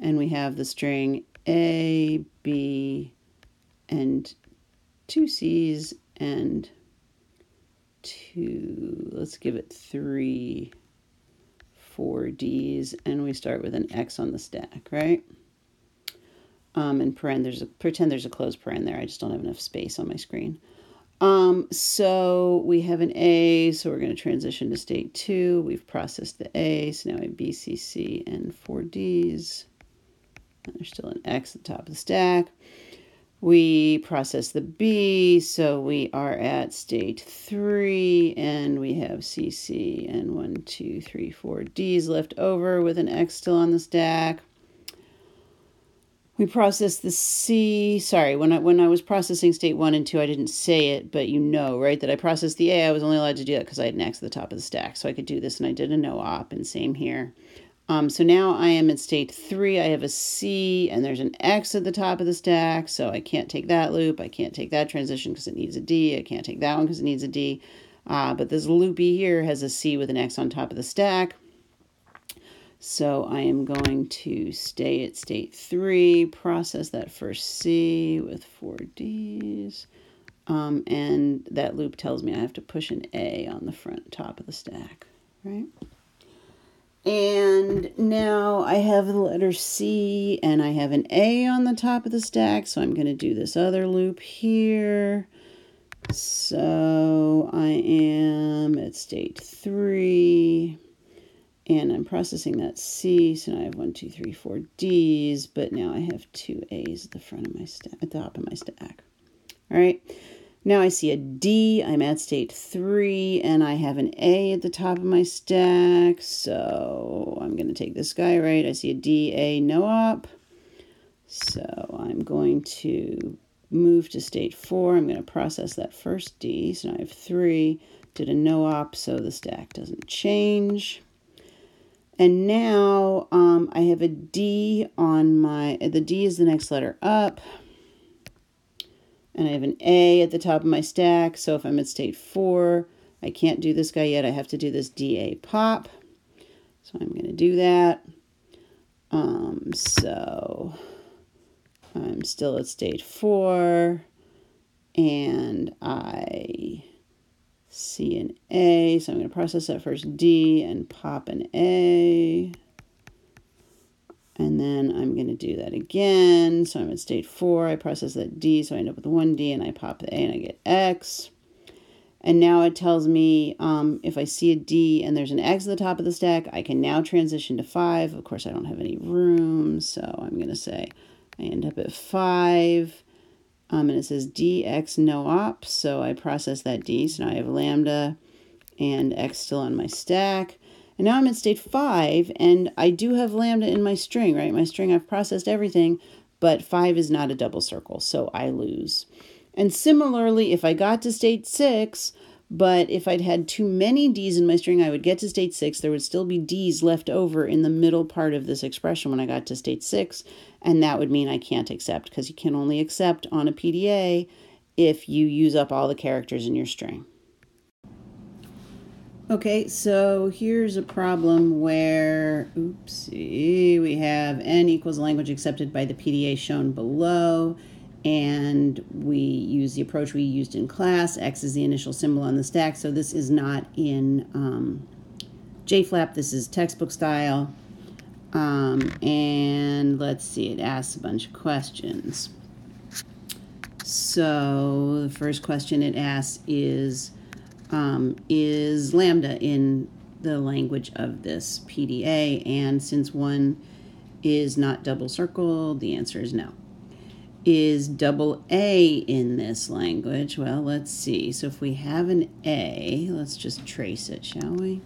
And we have the string A, B, and 2 C's and 2, let's give it 3, 4 D's. And we start with an X on the stack, right? And pretend there's a closed paren there. I just don't have enough space on my screen. So we have an A, so we're going to transition to state 2. We've processed the A, so now we have B, C, C, and 4 Ds. And there's still an X at the top of the stack. We process the B, so we are at state 3, and we have C, C, and 1, 2, 3, 4 Ds left over with an X still on the stack. We processed the C, sorry, when I was processing state 1 and 2, I didn't say it, but you know, right, that I processed the A. I was only allowed to do that because I had an X at the top of the stack. So I could do this, and I did a no op, and same here. So now I am at state 3. I have a C, and there's an X at the top of the stack, so I can't take that loop. I can't take that transition because it needs a D. I can't take that one because it needs a D. But this loopy here has a C with an X on top of the stack. So I am going to stay at state 3, process that first C with 4 Ds. And that loop tells me I have to push an A on the front top of the stack, right? And now I have the letter C and I have an A on the top of the stack, so I'm going to do this other loop here. So I am at state 3 and I'm processing that C, so now I have 1, 2, 3, 4 Ds, but now I have 2 A's at the front of my stack, at the top of my stack. All right. Now I see a D, I'm at state 3, and I have an A at the top of my stack, so I'm going to take this guy, right? I see a D, A, no op. So I'm going to move to state 4. I'm going to process that first D, so now I have 3, did a no op, so the stack doesn't change. And now I have a D on the D is the next letter up. And I have an A at the top of my stack. So if I'm at state 4, I can't do this guy yet. I have to do this DA pop. So I'm going to do that. So I'm still at state 4. And I see an A. So I'm going to process that first D and pop an A. And then I'm going to do that again. So I'm at state 4. I process that D, so I end up with 1D, and I pop the A, and I get X. And now it tells me if I see a D and there's an X at the top of the stack, I can now transition to 5. Of course, I don't have any room, so I'm going to say I end up at 5. And it says DX no op, so I process that D. So now I have lambda and X still on my stack. And now I'm in state 5, and I do have lambda in my string, right? My string, I've processed everything, but 5 is not a double circle, so I lose. And similarly, if I got to state 6, but if I'd had too many D's in my string, I would get to state 6. There would still be D's left over in the middle part of this expression when I got to state 6, and that would mean I can't accept, because you can only accept on a PDA if you use up all the characters in your string. Okay, so here's a problem where, oopsie, we have n equals language accepted by the PDA shown below, and we use the approach we used in class. X is the initial symbol on the stack, so this is not in JFlap, this is textbook style. And let's see, it asks a bunch of questions. So the first question it asks is lambda in the language of this PDA? And since 1 is not double circled, the answer is no. Is double A in this language? Well, let's see. So if we have an A, let's just trace it, shall we?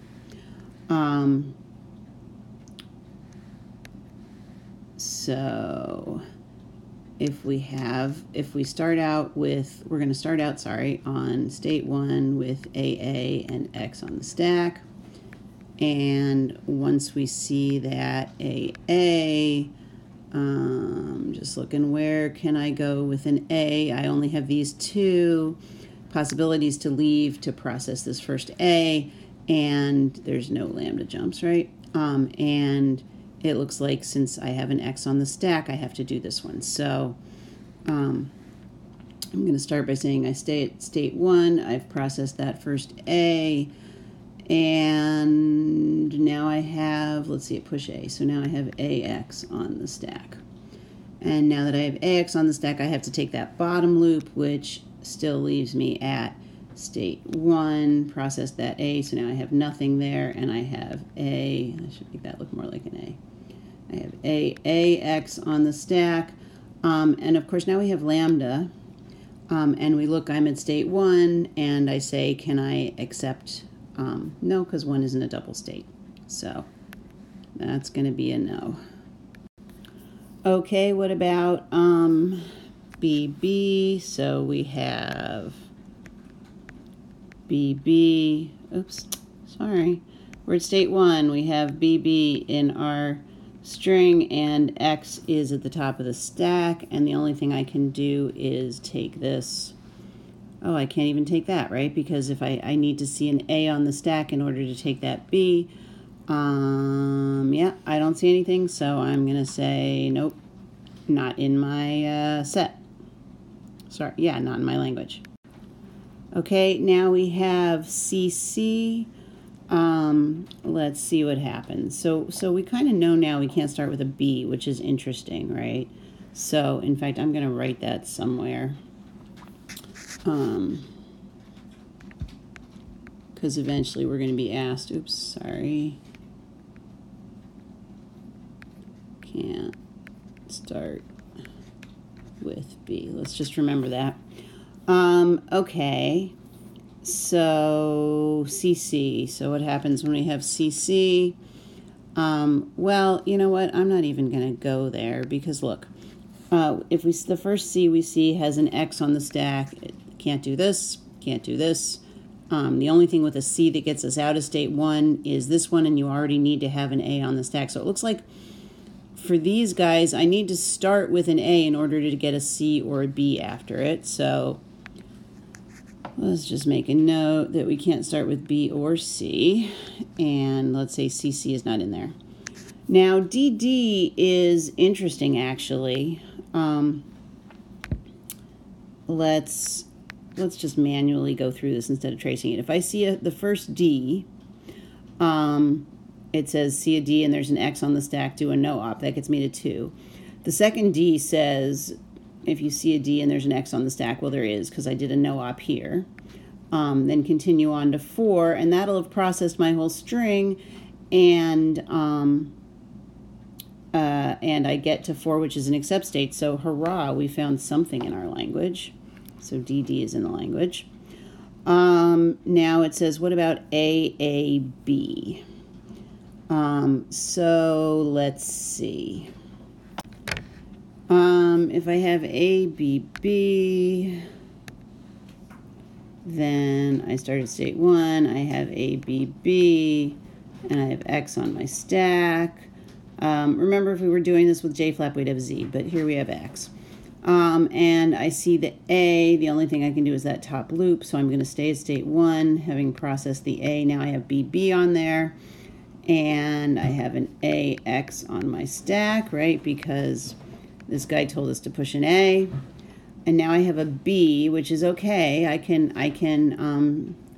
So if we start out with, we're going to start out, on state 1 with AA and X on the stack. And once we see that AA, just looking, where can I go with an A? I only have these 2 possibilities to leave to process this first A, and there's no lambda jumps, right? And it looks like since I have an X on the stack, I have to do this one. So I'm going to start by saying I stay at state 1. I've processed that first A, and now I have, let's see, push A. So now I have AX on the stack. And now that I have AX on the stack, I have to take that bottom loop, which still leaves me at state 1, process that A, so now I have nothing there, and I have A. I should make that look more like an A. I have AX on the stack, and of course now we have lambda, and we look, I'm at state 1, and I say, can I accept? No, because 1 isn't a double state, so that's going to be a no. Okay, what about BB? So we have BB, oops, sorry. We're at state 1. We have BB in our string, and X is at the top of the stack, and the only thing I can do is take this. Oh, I can't even take that, right? Because if I need to see an A on the stack in order to take that B. Yeah, I don't see anything, so I'm going to say nope, not in my set. Sorry, yeah, not in my language. Okay, now we have CC. Let's see what happens. So we kind of know now we can't start with a B, which is interesting, right? So, in fact, I'm going to write that somewhere. Because eventually we're going to be asked, oops, sorry. Can't start with B. Let's just remember that. Okay. So CC. So what happens when we have CC? Well, you know what? I'm not even going to go there because look, if the first C we see has an X on the stack, it can't do this, can't do this. The only thing with a C that gets us out of state 1 is this one, and you already need to have an A on the stack. So it looks like for these guys, I need to start with an A in order to get a C or a B after it. So let's just make a note that we can't start with B or C. And let's say CC is not in there. Now, DD is interesting, actually. Let's just manually go through this instead of tracing it. If I see the first D, it says see a D and there's an X on the stack, do a no op. That gets me to 2. The second D says if you see a D and there's an X on the stack, well, there is because I did a no op here. Then continue on to 4, and that'll have processed my whole string, and I get to 4, which is an accept state. So hurrah, we found something in our language. So DD is in the language. Now it says, what about AAB? So let's see. If I have ABB, then I start at state 1, I have ABB, and I have X on my stack. Remember, if we were doing this with J-flap, we'd have Z, but here we have X. And I see the A. The only thing I can do is that top loop, so I'm going to stay at state 1, having processed the A. Now I have BB on there, and I have an AX on my stack, right, because this guy told us to push an A. And now I have a B, which is okay. I can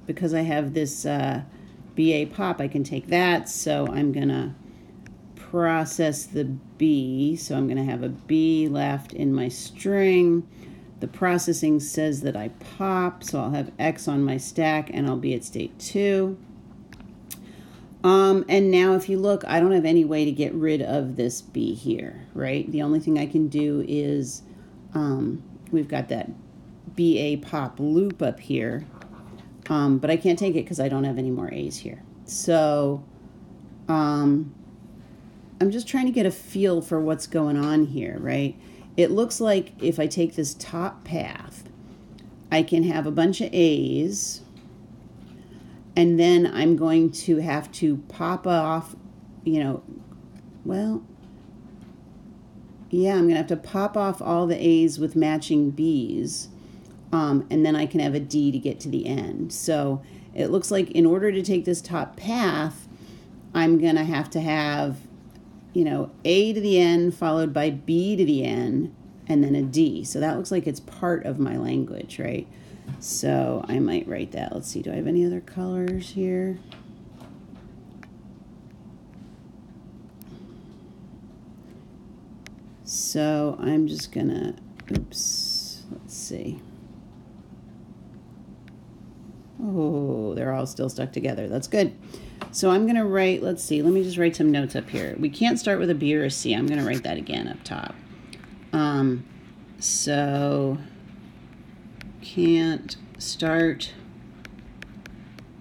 because I have this BA pop, I can take that, so I'm going to process the B, so I'm going to have a B left in my string. The processing says that I pop, so I'll have X on my stack, and I'll be at state 2. And now if you look, I don't have any way to get rid of this B here, right? The only thing I can do is we've got that BA pop loop up here, but I can't take it because I don't have any more A's here. So I'm just trying to get a feel for what's going on here, right? It looks like if I take this top path, I can have a bunch of A's, and then I'm going to have to pop off, well, yeah, I'm going to have to pop off all the A's with matching B's, and then I can have a D to get to the end. So it looks like in order to take this top path, I'm going to have, A to the N followed by B to the N, and then a D. So that looks like it's part of my language, right? So I might write that. Let's see, do I have any other colors here? So I'm just gonna, oops, let's see. Oh, they're all still stuck together. That's good. So I'm gonna write, let's see, let me just write some notes up here. We can't start with a B or a C. I'm gonna write that again up top. So can't start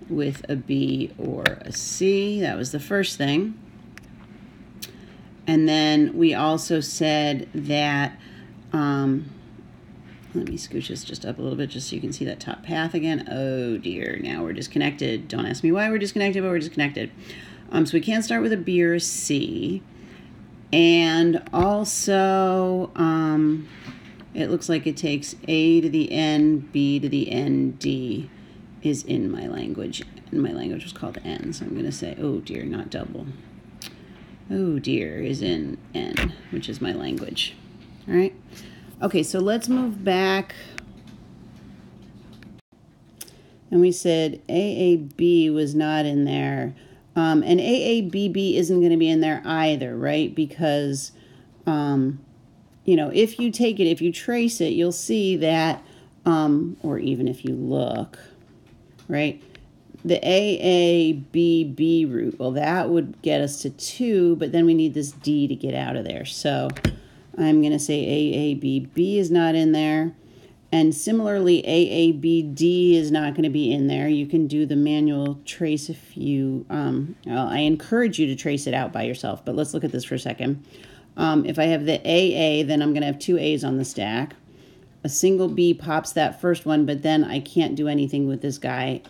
with a B or a C. That was the first thing. And then we also said that Let me scooch this just up a little bit just so you can see that top path again. Oh dear, now we're disconnected. Don't ask me why we're disconnected, but we're disconnected. So we can't start with a B or a C. And also, it looks like it takes A to the N, B to the N, D is in my language. And my language was called N, so I'm going to say, oh dear, not double. Oh dear is in N, which is my language. All right. Okay, so let's move back. And we said AAB was not in there. And AABB isn't going to be in there either, right? Because, you know, if you take it, if you trace it, you'll see that, or even if you look, right? The AABB root, well, that would get us to 2, but then we need this D to get out of there. So I'm going to say AABB is not in there. And similarly, AABD is not going to be in there. You can do the manual trace if you, well, I encourage you to trace it out by yourself, but let's look at this for a second. If I have the AA, then I'm going to have 2 A's on the stack. A single B pops that first one, but then I can't do anything with this guy.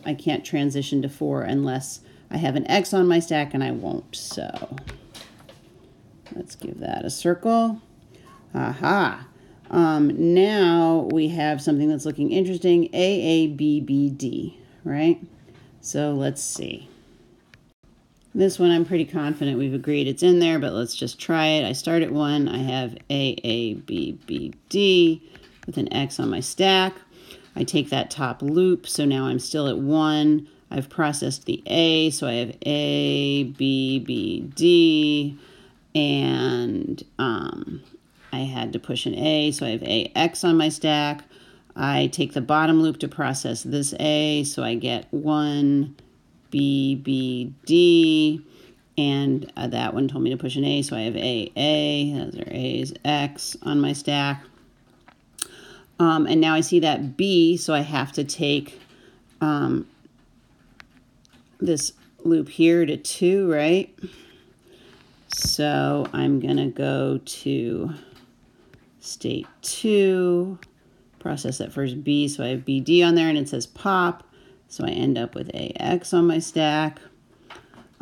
I can't transition to 4 unless I have an X on my stack, and I won't. So let's give that a circle. Aha. Now we have something that's looking interesting, AABBD, right? So let's see. This one I'm pretty confident we've agreed it's in there, but let's just try it. I start at 1, I have AABBD with an X on my stack. I take that top loop, so now I'm still at 1. I've processed the A, so I have ABBD, and I had to push an A, so I have AX on my stack. I take the bottom loop to process this A, so I get 1 BBD, and that one told me to push an A, so I have AA, those are A's, X on my stack. And now I see that B, so I have to take this loop here to 2, right? So I'm going to go to state 2, process that first B, so I have BD on there, and it says pop, so I end up with AX on my stack.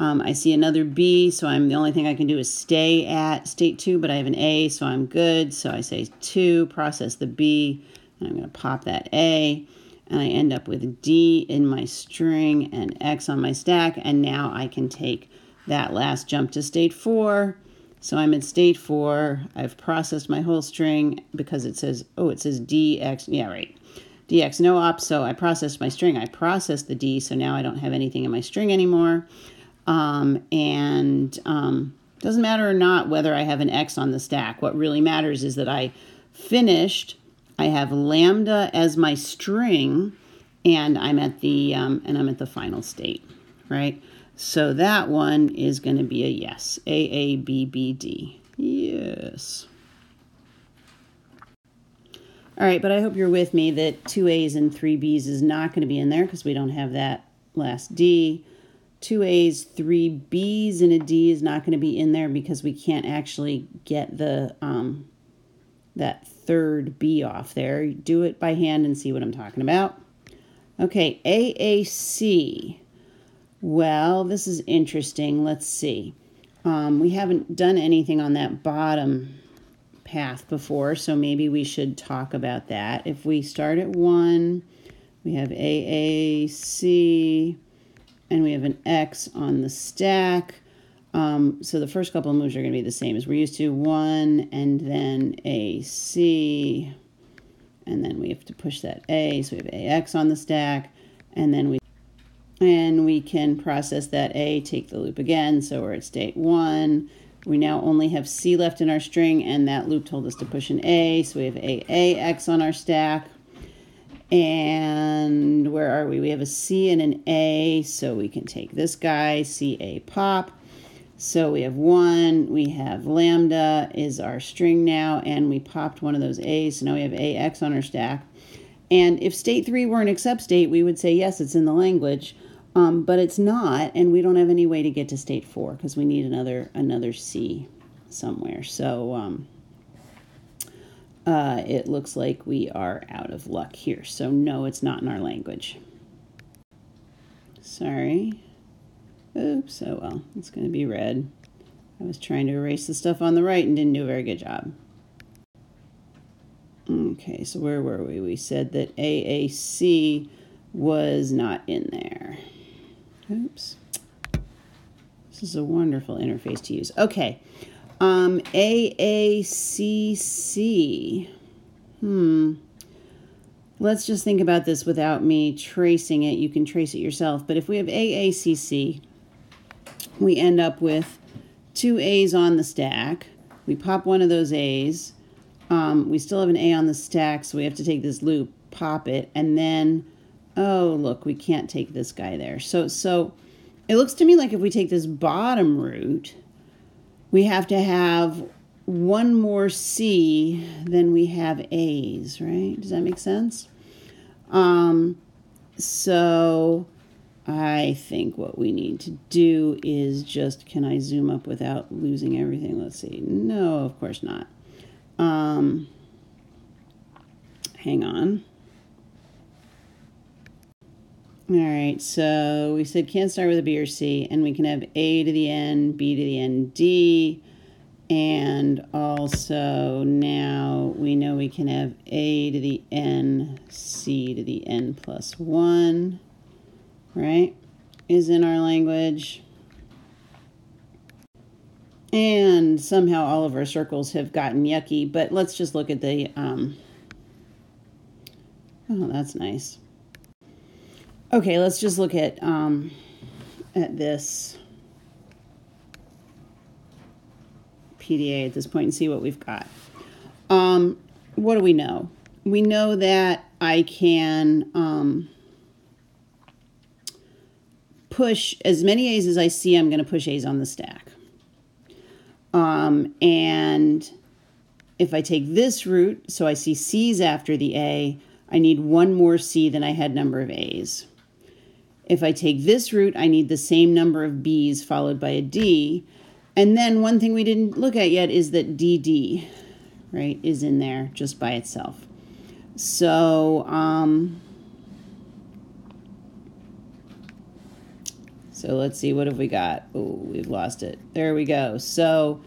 I see another B, so the only thing I can do is stay at state 2, but I have an A, so I'm good. So I say 2, process the B, and I'm going to pop that A, and I end up with D in my string and X on my stack, and now I can take that last jump to state 4. So I'm at state 4. I've processed my whole string because it says, oh, it says DX. Yeah, right. DX no op. So I processed my string. I processed the D, so now I don't have anything in my string anymore. Doesn't matter or not whether I have an X on the stack. What really matters is that I finished. I have Lambda as my string, and I'm at the final state, right? So that one is going to be a yes. AABBD. Yes. All right, but I hope you're with me that 2 A's and 3 B's is not going to be in there because we don't have that last D. 2 A's, 3 B's, and a D is not going to be in there because we can't actually get the that third B off there. Do it by hand and see what I'm talking about. Okay, AAC. Well, this is interesting. Let's see. We haven't done anything on that bottom path before, so maybe we should talk about that. If we start at 1, we have AAC, and we have an X on the stack. So the first couple of moves are going to be the same as we're used to. 1, and then AC, and then we have to push that A, so we have AX on the stack, and then we can process that A, take the loop again, so we're at state 1. We now only have C left in our string, and that loop told us to push an A, so we have AX on our stack. And where are we? We have a C and an A, so we can take this guy, CA pop. So we have 1, we have Lambda is our string now, and we popped one of those A's, so now we have AX on our stack. And if state 3 were an accept state, we would say, yes, it's in the language. But it's not, and we don't have any way to get to state 4 because we need another C somewhere. So it looks like we are out of luck here. So no, it's not in our language. Sorry. Oops, oh well, it's going to be red. I was trying to erase the stuff on the right and didn't do a very good job. Okay, so where were we? We said that AAC was not in there. Oops. This is a wonderful interface to use. Okay. AACC. Let's just think about this without me tracing it. You can trace it yourself. But if we have AACC, we end up with 2 A's on the stack. We pop one of those A's. We still have an A on the stack, so we have to take this loop, pop it, and then, oh, look, we can't take this guy there. So it looks to me like if we take this bottom root, we have to have one more C than we have A's, right? Does that make sense? So I think what we need to do is just, can I zoom up without losing everything? Let's see. No, of course not. Hang on. All right, so we said can't start with a B or C, and we can have A to the N, B to the N, D, and also now we know we can have A to the N, C to the N plus 1, right, is in our language. And somehow all of our circles have gotten yucky, but let's just look at the, oh, that's nice. Okay, let's just look at this PDA at this point and see what we've got. What do we know? We know that I can push as many A's as I see. I'm going to push A's on the stack. And if I take this root, so I see C's after the A, I need one more C than I had number of A's. If I take this root, I need the same number of B's followed by a D. And then one thing we didn't look at yet is that DD, right, is in there just by itself. So, so let's see, what have we got? Oh, we've lost it. There we go. So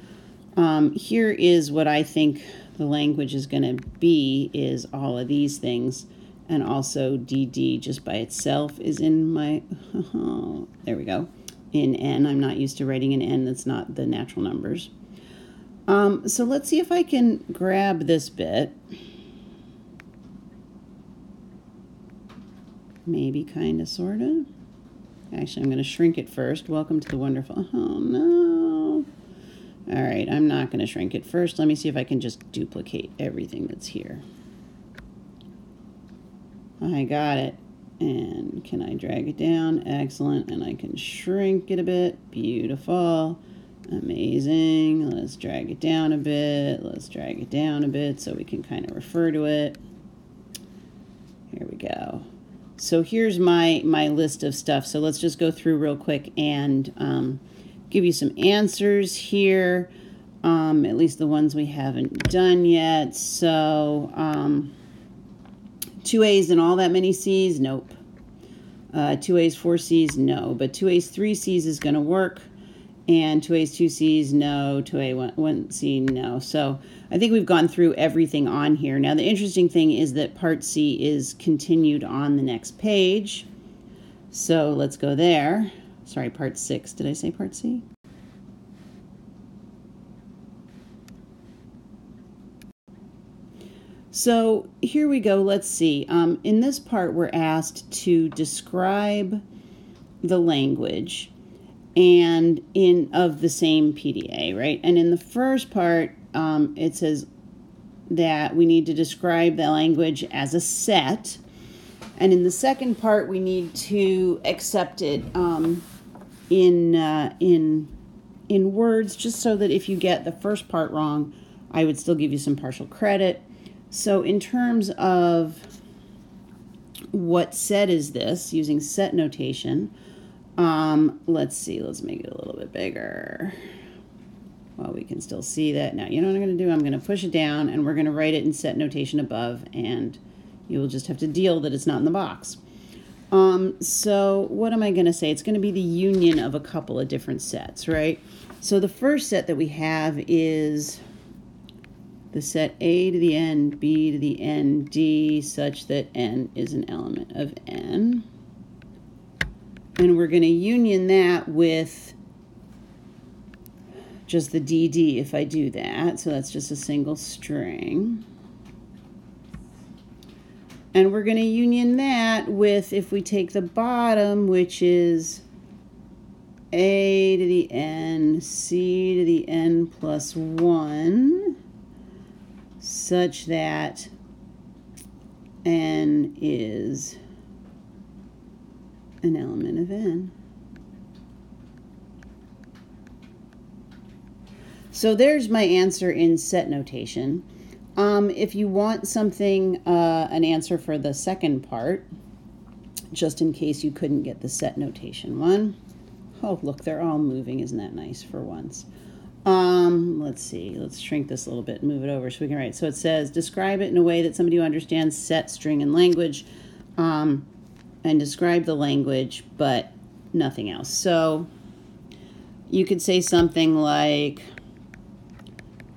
here is what I think the language is going to be, is all of these things. And also DD just by itself is in my, there we go, in N. I'm not used to writing an N that's not the natural numbers. So let's see if I can grab this bit. Maybe, kind of, sort of. Actually, I'm going to shrink it first. Welcome to the wonderful, oh no. All right, I'm not going to shrink it first. Let me see if I can just duplicate everything that's here. I got it. And can I drag it down? Excellent. And I can shrink it a bit. Beautiful. Amazing. Let's drag it down a bit. Let's drag it down a bit so we can kind of refer to it. Here we go. So here's my list of stuff. So let's just go through real quick and give you some answers here. At least the ones we haven't done yet. So 2 A's and all that many C's? Nope. 2 A's, 4 C's? No. But 2 A's, 3 C's is going to work. And 2 A's, 2 C's? No. 2 A, 1 C? No. So I think we've gone through everything on here. Now, the interesting thing is that part C is continued on the next page. So let's go there. Sorry, part 6. Did I say part C? So here we go. Let's see. In this part, we're asked to describe the language and of the same PDA, right? And in the first part, it says that we need to describe the language as a set. And in the second part, we need to accept it in words, just so that if you get the first part wrong, I would still give you some partial credit. So in terms of what set is this, using set notation, let's see, let's make it a little bit bigger. Well, we can still see that. Now, you know what I'm going to do? I'm going to push it down, and we're going to write it in set notation above, and you will just have to deal that it's not in the box. So what am I going to say? It's going to be the union of a couple of different sets, right? So the first set that we have is the set A to the n, B to the n, D, such that n is an element of n. And we're going to union that with just the DD if I do that. So that's just a single string. And we're going to union that with, if we take the bottom, which is A to the n, C to the n plus 1, such that n is an element of n. So there's my answer in set notation. If you want something, an answer for the second part, just in case you couldn't get the set notation one. Oh, look, they're all moving. Isn't that nice for once? Let's see. Let's shrink this a little bit and move it over so we can write. So it says, describe it in a way that somebody who understands set, string, and language, and describe the language, but nothing else. So you could say something like,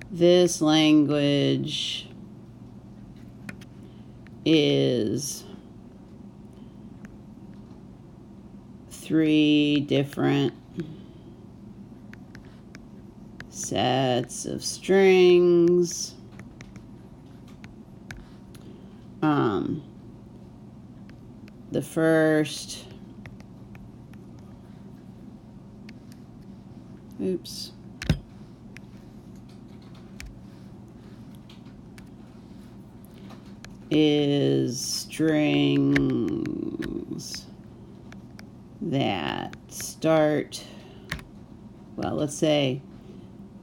this language is 3 different sets of strings. The first, is strings that start, well, let's say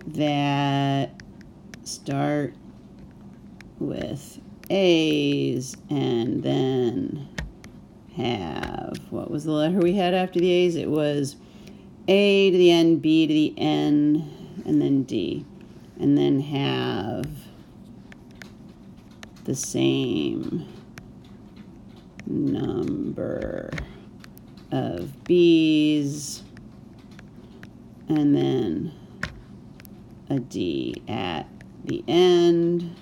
that start with A's and then have, what was the letter we had after the A's? It was A to the N, B to the N, and then D. And then have the same number of B's, and then a D at the end.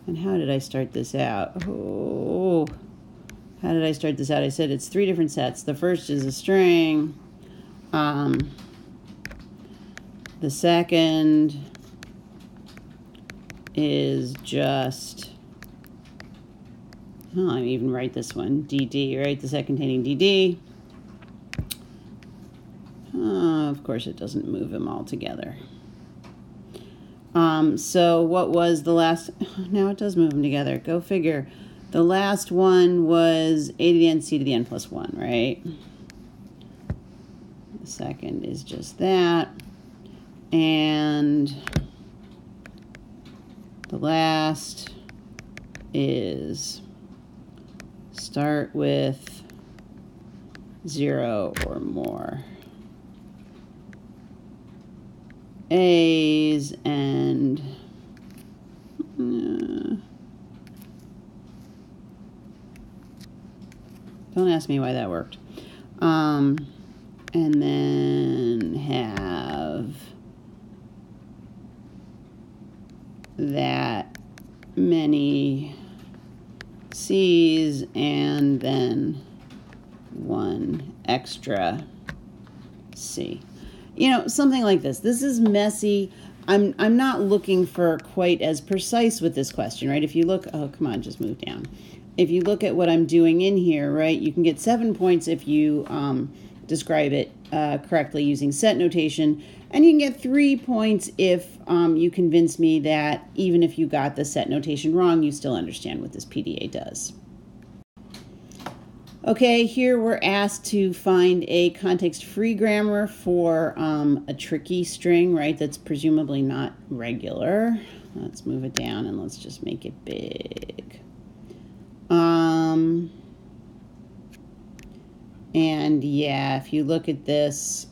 And how did I start this out? Oh, how did I start this out? I said it's 3 different sets. The first is a string. The second is just, oh, I even write this one, DD, right? The set containing DD. Of course, it doesn't move them all together. So what was the last? Now it does move them together. Go figure. The last one was A to the N, C to the N plus 1, right? The second is just that. And the last is start with 0 or more A's and don't ask me why that worked. And then have that many C's and then 1 extra C. You know, something like this. This is messy. I'm not looking for quite as precise with this question, right? If you look, oh, come on, just move down. If you look at what I'm doing in here, right, you can get 7 points if you describe it correctly using set notation, and you can get 3 points if you convince me that even if you got the set notation wrong, you still understand what this PDA does. Okay, here we're asked to find a context-free grammar for a tricky string, right, that's presumably not regular. Let's move it down and let's just make it big. And yeah, if you look at this,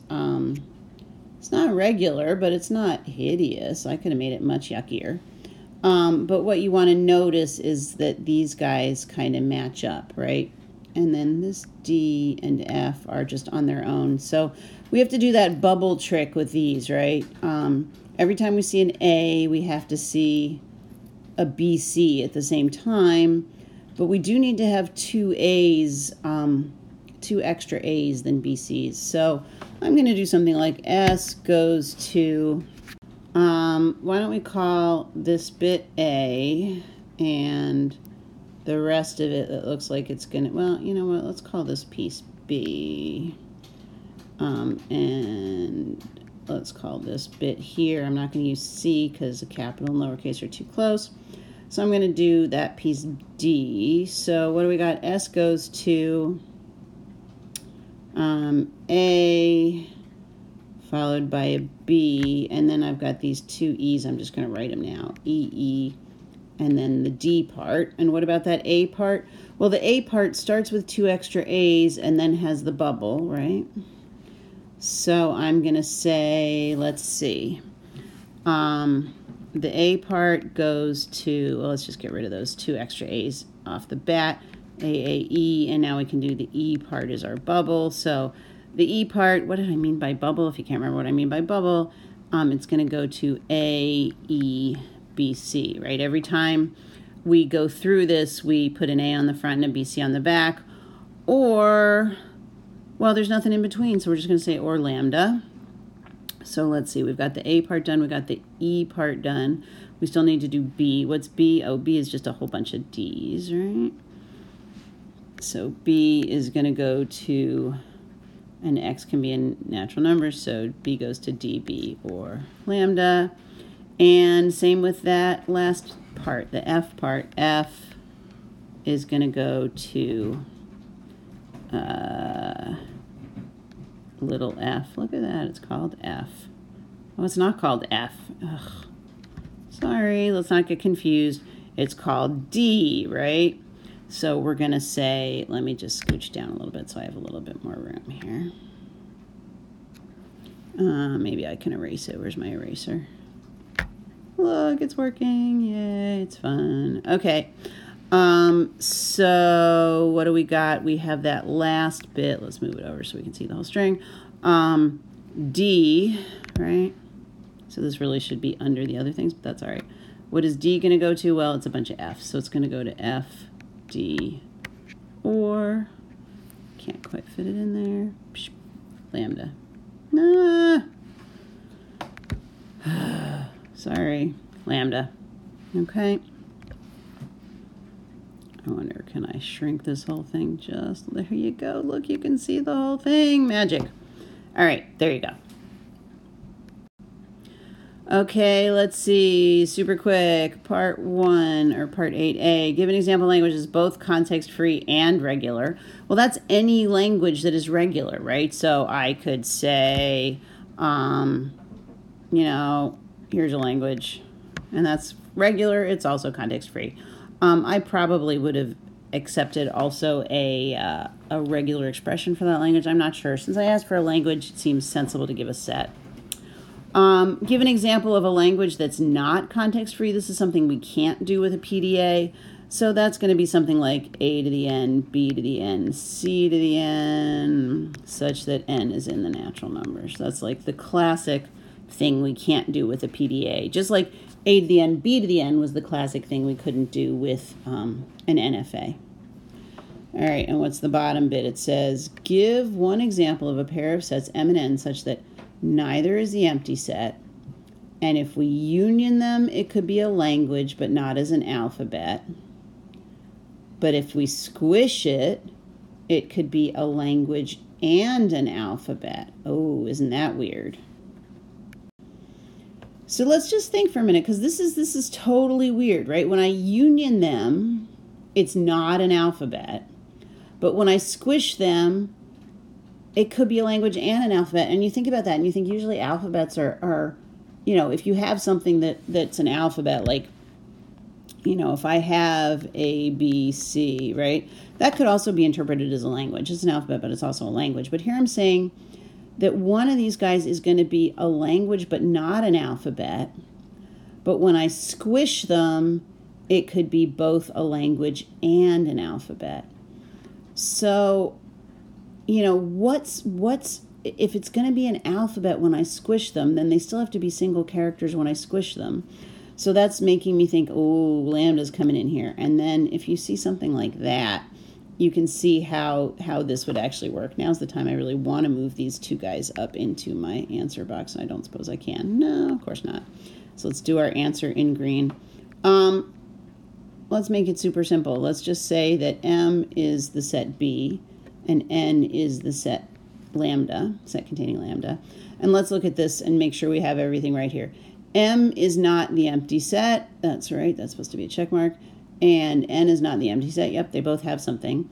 It's not regular, but it's not hideous. I could have made it much yuckier. But what you want to notice is that these guys kind of match up, right? And then this D and F are just on their own. So we have to do that bubble trick with these, right? Every time we see an A, we have to see a BC at the same time. But we do need to have two A's, two extra A's than BC's. So I'm going to do something like S goes to, why don't we call this bit A, and the rest of it, it looks like it's going to, well, you know what, let's call this piece B. And let's call this bit here, I'm not going to use C because the capital and lowercase are too close. So I'm going to do that piece D. So what do we got? S goes to A followed by a B, and then I've got these two E's. I'm just going to write them now. E, and then the D part. And what about that A part? Well, the A part starts with two extra A's and then has the bubble, right? So I'm going to say, let's see. The A part goes to, well, let's just get rid of those two extra A's off the bat. E, and now we can do the E part as our bubble. So the E part, what did I mean by bubble? If you can't remember what I mean by bubble, it's going to go to A, E, B, C, right? Every time we go through this, we put an A on the front and a B, C on the back, or, well, there's nothing in between, so we're just going to say or lambda. So let's see, we've got the A part done, we got the E part done. We still need to do B. What's B? Oh, B is just a whole bunch of D's, right? So B is going to go to, and X can be in natural numbers, so B goes to DB or lambda. And same with that last part, the F part. F is going to go to little f. Look at that, it's called F. Oh, it's not called F. Ugh. Sorry, let's not get confused. It's called D, right? So we're going to say, let me just scooch down a little bit so I have a little bit more room here. Maybe I can erase it. Where's my eraser? Look, it's working. Yay, it's fun. Okay. So what do we got? We have that last bit. Let's move it over so we can see the whole string. D, right? So this really should be under the other things, but that's all right. What is D going to go to? Well, it's a bunch of F's. So it's going to go to F, D, or, can't quite fit it in there, psh, lambda. Sorry, lambda. Okay. I wonder, can I shrink this whole thing? Just, there you go. Look, you can see the whole thing. Magic. All right, there you go. Okay, let's see, super quick, part 1 or part 8a. Give an example language is both context-free and regular. Well, that's any language that is regular, right? So I could say, you know, here's a language, and that's regular. It's also context-free. I probably would have accepted also a regular expression for that language. I'm not sure. Since I asked for a language, it seems sensible to give a set. Give an example of a language that's not context-free. This is something we can't do with a PDA. So that's going to be something like A to the N, B to the N, C to the N, such that N is in the natural numbers. That's like the classic thing we can't do with a PDA. Just like A to the N, B to the N was the classic thing we couldn't do with an NFA. All right, and what's the bottom bit? It says, give one example of a pair of sets M and N such that neither is the empty set, and if we union them, it could be a language, but not as an alphabet. But if we squish it, it could be a language and an alphabet. Oh, isn't that weird? So let's just think for a minute, because this is totally weird, right? When I union them, it's not an alphabet, but when I squish them, it could be a language and an alphabet. And you think about that, and you think usually alphabets are you know, if you have something that's an alphabet, like, you know, if I have A, B, C, right, that could also be interpreted as a language. It's an alphabet, but it's also a language. But here I'm saying that one of these guys is going to be a language but not an alphabet. But when I squish them, it could be both a language and an alphabet. So, you know, what's if it's going to be an alphabet when I squish them, then they still have to be single characters when I squish them. So that's making me think, oh, Lambda's coming in here. And then if you see something like that, you can see how this would actually work. Now's the time I really want to move these two guys up into my answer box. I don't suppose I can. No, of course not. So let's do our answer in green. Let's make it super simple. Let's just say that M is the set B and N is the set lambda, set containing lambda. And let's look at this and make sure we have everything right here. M is not the empty set. That's right. That's supposed to be a check mark. And N is not the empty set. Yep, they both have something.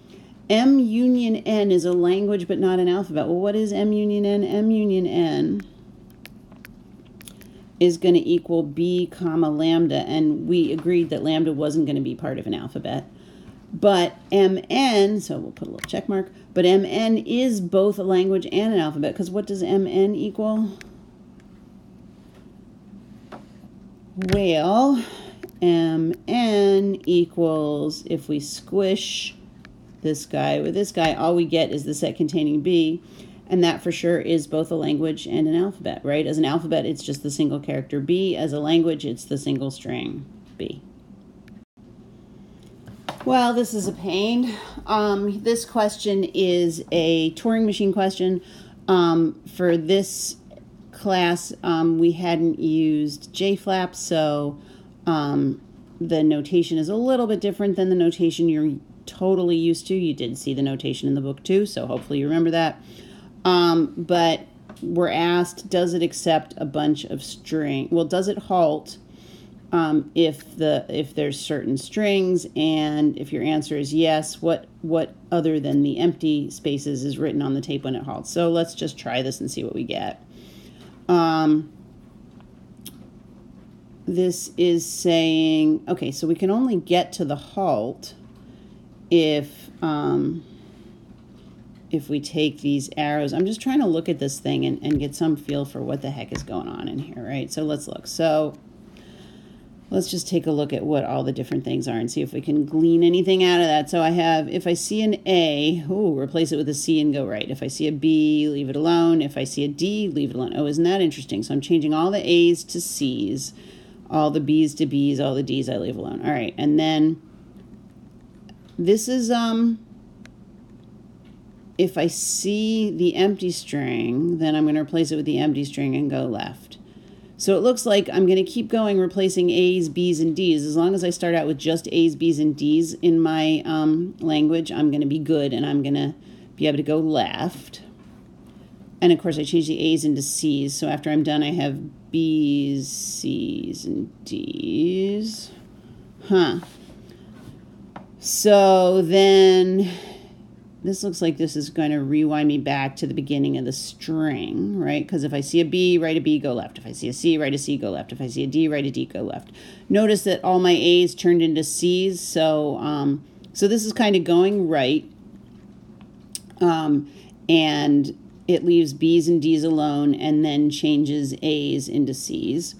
M union N is a language but not an alphabet. Well, what is M union N? M union N is going to equal B comma lambda, and we agreed that lambda wasn't going to be part of an alphabet. But MN, so we'll put a little check mark, but MN is both a language and an alphabet, because what does MN equal? Well, MN equals, if we squish this guy with this guy, all we get is the set containing B, and that for sure is both a language and an alphabet, right? As an alphabet, it's just the single character B. As a language, it's the single string B. Well, this is a pain. This question is a Turing machine question. For this class, we hadn't used JFlap, so the notation is a little bit different than the notation you're totally used to. You did see the notation in the book too, so hopefully you remember that. But we're asked, does it accept a bunch of string? Well, does it halt if there's certain strings? And if your answer is yes, what other than the empty spaces is written on the tape when it halts? So let's just try this and see what we get. This is saying, okay, so we can only get to the halt if we take these arrows. I'm just trying to look at this thing and get some feel for what the heck is going on in here, right? So let's look. So let's just take a look at what all the different things are and see if we can glean anything out of that. So I have, if I see an A, replace it with a C and go right. If I see a B, leave it alone. If I see a D, leave it alone. Oh, isn't that interesting? So I'm changing all the A's to C's, all the B's to B's, all the D's I leave alone. All right, and then this is, if I see the empty string, then I'm going to replace it with the empty string and go left. So it looks like I'm going to keep going, replacing A's, B's, and D's. As long as I start out with just A's, B's, and D's in my language, I'm going to be good, and I'm going to be able to go left. And, of course, I change the A's into C's. So after I'm done, I have B's, C's, and D's. So then this looks like this is going to rewind me back to the beginning of the string, right? Because if I see a B, write a B, go left. If I see a C, write a C, go left. If I see a D, write a D, go left. Notice that all my A's turned into C's, so so this is kind of going right, and it leaves B's and D's alone and then changes A's into C's.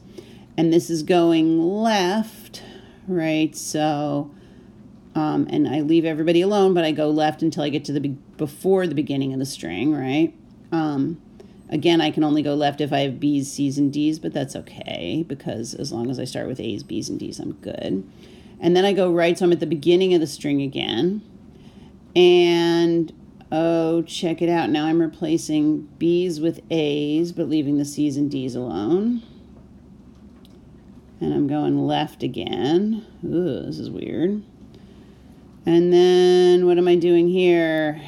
And this is going left, right? So and I leave everybody alone, but I go left until I get to before the beginning of the string, right? Again, I can only go left if I have B's, C's, and D's, but that's okay, because as long as I start with A's, B's, and D's, I'm good. And then I go right, so I'm at the beginning of the string again. And, oh, check it out. Now I'm replacing B's with A's, but leaving the C's and D's alone. And I'm going left again. Ooh, this is weird. And then what am I doing here?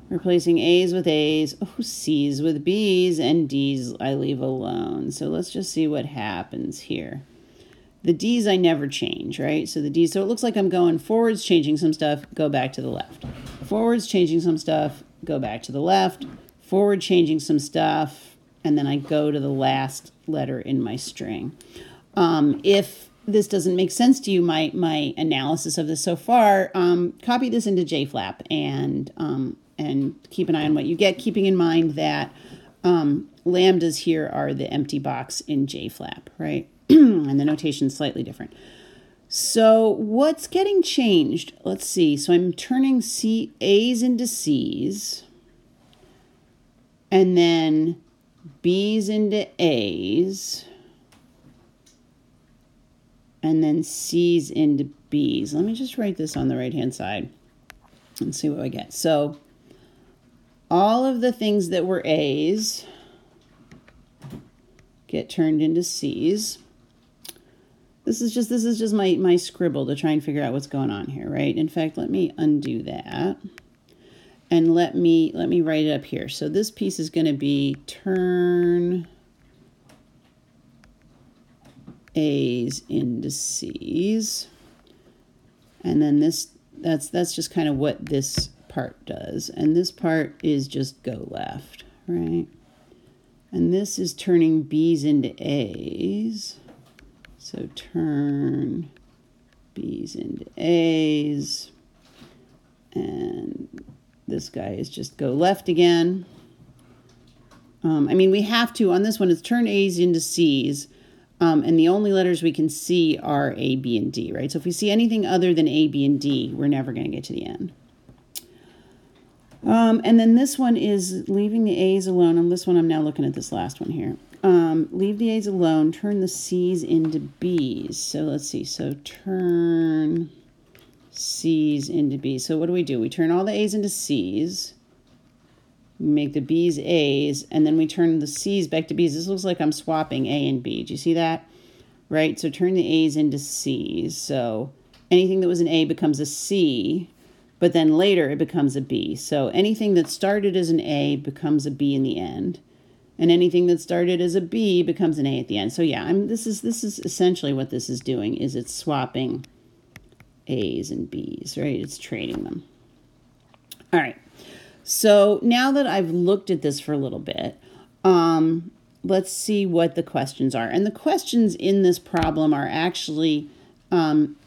Replacing A's with A's, C's with B's, and D's I leave alone. So let's just see what happens here. The D's I never change, right? So the D's, so it looks like I'm going forwards, changing some stuff, go back to the left. Forwards, changing some stuff, go back to the left. Forward, changing some stuff, and then I go to the last letter in my string. If this doesn't make sense to you, my analysis of this so far, copy this into JFlap and and keep an eye on what you get, keeping in mind that lambdas here are the empty box in JFlap, right? And the notation's slightly different. So what's getting changed? Let's see. So I'm turning A's into C's, and then B's into A's, and then C's into B's. Let me just write this on the right-hand side and see what I get. So all of the things that were A's get turned into C's. This is just my scribble to try and figure out what's going on here, right? In fact, let me undo that. And let me write it up here. So this piece is going to be turn A's into C's. And then that's just kind of what this part does. And this part is just go left, right? And this is turning B's into A's. So turn B's into A's. And this guy is just go left again. I mean, we have to, on this one, it's turn A's into C's. And the only letters we can see are A, B, and D, right? So if we see anything other than A, B, and D, we're never going to get to the end. And then this one is leaving the A's alone. On this one, I'm now looking at this last one here. Leave the A's alone, turn the C's into B's. So let's see. So turn C's into B's. So what do? We turn all the A's into C's, make the B's A's, and then we turn the C's back to B's. This looks like I'm swapping A and B. Do you see that? Right? So turn the A's into C's. So anything that was an A becomes a C, but then later it becomes a B. So anything that started as an A becomes a B in the end. And anything that started as a B becomes an A at the end. So yeah, this is essentially what this is doing, is it's swapping A's and B's, right? It's trading them. All right. So now that I've looked at this for a little bit, let's see what the questions are. And the questions in this problem are actually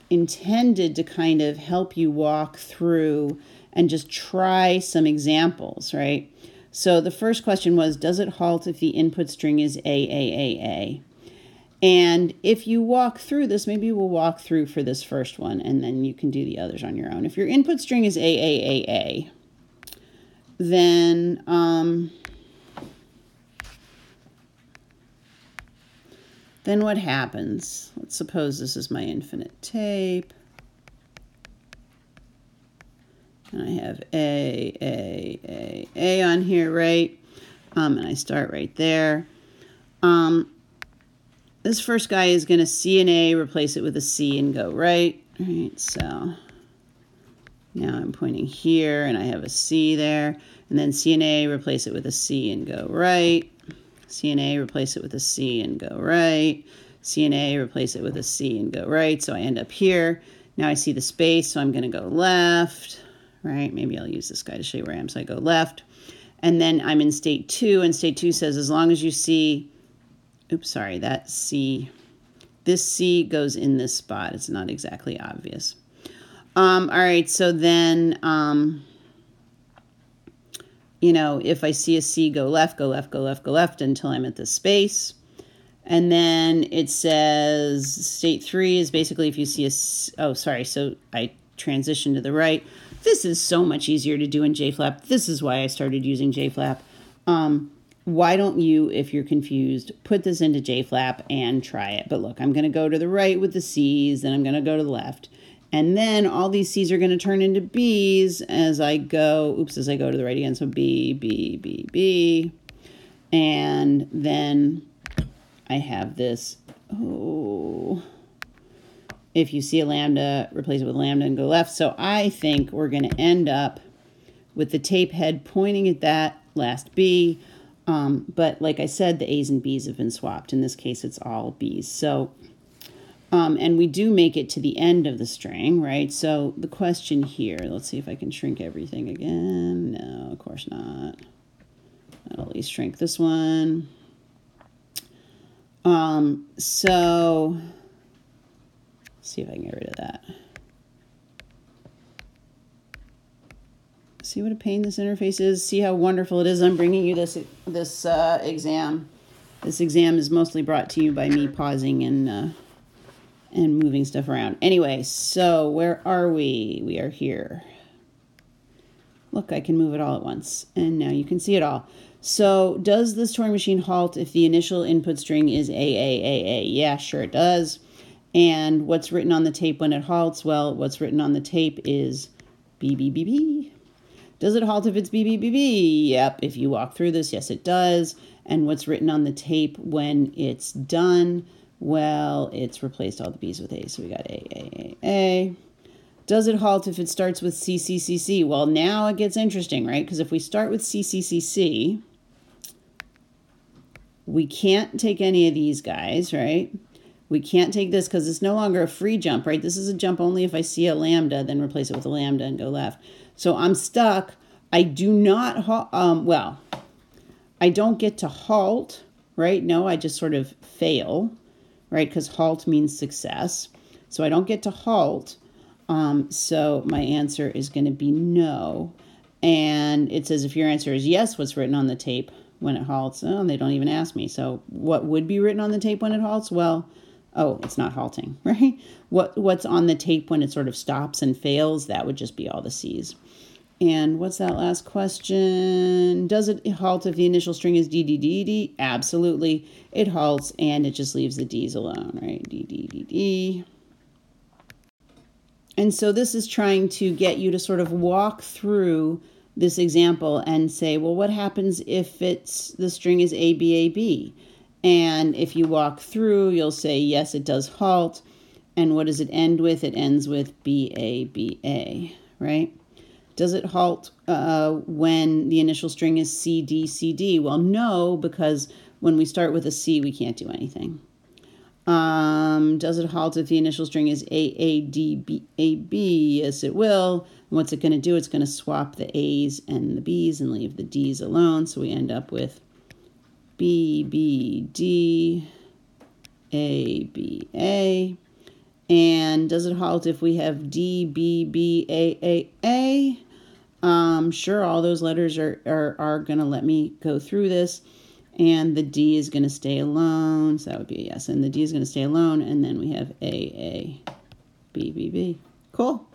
intended to kind of help you walk through and just try some examples, right? So the first question was, does it halt if the input string is AAAA? And if you walk through this, maybe we'll walk through for this first one, and then you can do the others on your own. If your input string is AAAA, then what happens? Let's suppose this is my infinite tape. And I have A on here, right? And I start right there. This first guy is going to see an A, replace it with a C, and go right. All right, so now I'm pointing here, and I have a C there. And then C and A, replace it with a C, and go right. C and A, replace it with a C, and go right. C and A, replace it with a C, and go right. So I end up here. Now I see the space, so I'm going to go left. Right? Maybe I'll use this guy to show you where I am. So I go left. And then I'm in state 2, and state 2 says as long as you see, oops, sorry, that C, this C goes in this spot. It's not exactly obvious. All right, so then, you know, if I see a C, go left, go left, go left, go left until I'm at the space. And then it says state 3 is basically if you see a, oh, sorry, so I transition to the right. This is so much easier to do in JFlap. This is why I started using JFlap. Why don't you, if you're confused, put this into JFlap and try it. But look, I'm going to go to the right with the C's, then I'm going to go to the left. And then all these C's are going to turn into B's as I go, oops, as I go to the right again. So B, B, B, B. And then I have this, oh, if you see a lambda, replace it with lambda and go left. So I think we're going to end up with the tape head pointing at that last B. But like I said, the A's and B's have been swapped. In this case, it's all B's. So, and we do make it to the end of the string, right? So the question here, let's see if I can shrink everything again. No, of course not. I'll at least shrink this one. So see if I can get rid of that. See what a pain this interface is? See how wonderful it is? I'm bringing you this exam. This exam is mostly brought to you by me pausing and moving stuff around. Anyway, so where are we? We are here. Look, I can move it all at once. And now you can see it all. So does this Turing machine halt if the initial input string is AAAA? Yeah, sure it does. And what's written on the tape when it halts? Well, what's written on the tape is BBBB. Does it halt if it's BBBB? Yep, if you walk through this, yes it does. And what's written on the tape when it's done? Well, it's replaced all the B's with A, so we got A. Does it halt if it starts with CCCC? Well, now it gets interesting, right? Because if we start with CCCC, we can't take any of these guys, right? We can't take this because it's no longer a free jump, right? This is a jump only if I see a lambda, then replace it with a lambda and go left. So I'm stuck. I do not, well, I don't get to halt, right? No, I just sort of fail, right? Because halt means success. So I don't get to halt. So my answer is going to be no. And it says if your answer is yes, what's written on the tape when it halts? Oh, they don't even ask me. So what would be written on the tape when it halts? Well, oh, it's not halting, right? What's on the tape when it sort of stops and fails? That would just be all the C's. And what's that last question? Does it halt if the initial string is DDDD? Absolutely. It halts and it just leaves the D's alone, right? DDDD. And so this is trying to get you to sort of walk through this example and say, well, what happens if the string is ABAB? And if you walk through, you'll say, yes, it does halt. And what does it end with? It ends with BABA, right? Does it halt when the initial string is CDCD? Well, no, because when we start with a C, we can't do anything. Does it halt if the initial string is AADBAB? Yes, it will. And what's it going to do? It's going to swap the A's and the B's and leave the D's alone. So we end up with BBD, ABA. And does it halt if we have DBBAAA? Sure, all those letters are going to let me go through this. And the D is going to stay alone. So that would be a yes. And the D is going to stay alone. And then we have AABBB. Cool.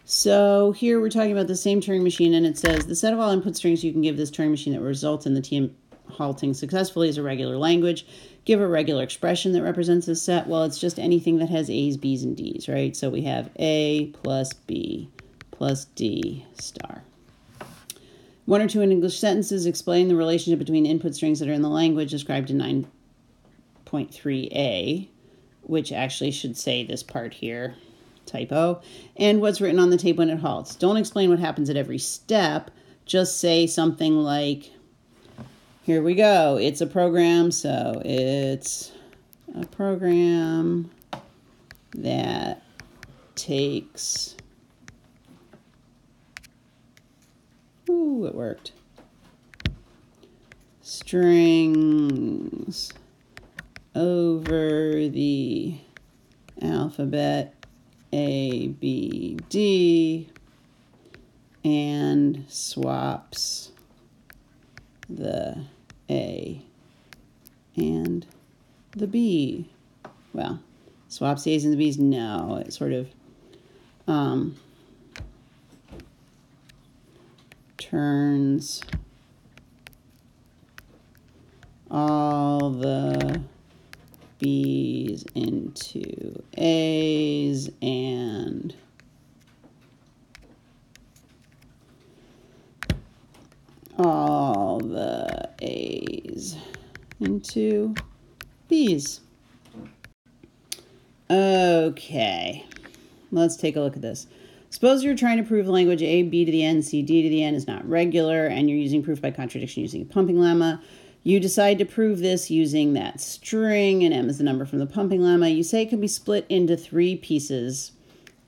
So here we're talking about the same Turing machine. And it says the set of all input strings you can give this Turing machine that results in the TM halting successfully is a regular language. Give a regular expression that represents this set. Well, it's just anything that has A's, B's, and D's, right? So we have A plus B plus D star. One or two English sentences explain the relationship between input strings that are in the language described in 9.3a, which actually should say this part here, typo, and what's written on the tape when it halts. Don't explain what happens at every step. Just say something like, here we go. It's a program, so it's a program that takes... Ooh, it worked. Strings over the alphabet A, B, D, and swaps the A and the B. Well, swaps the A's and the B's? No, it sort of turns all the B's into A's and all the A's into B's. Okay, let's take a look at this. Suppose you're trying to prove the language A, B to the N, C, D to the N is not regular, and you're using proof by contradiction using a pumping lemma. You decide to prove this using that string, and M is the number from the pumping lemma. You say it can be split into three pieces,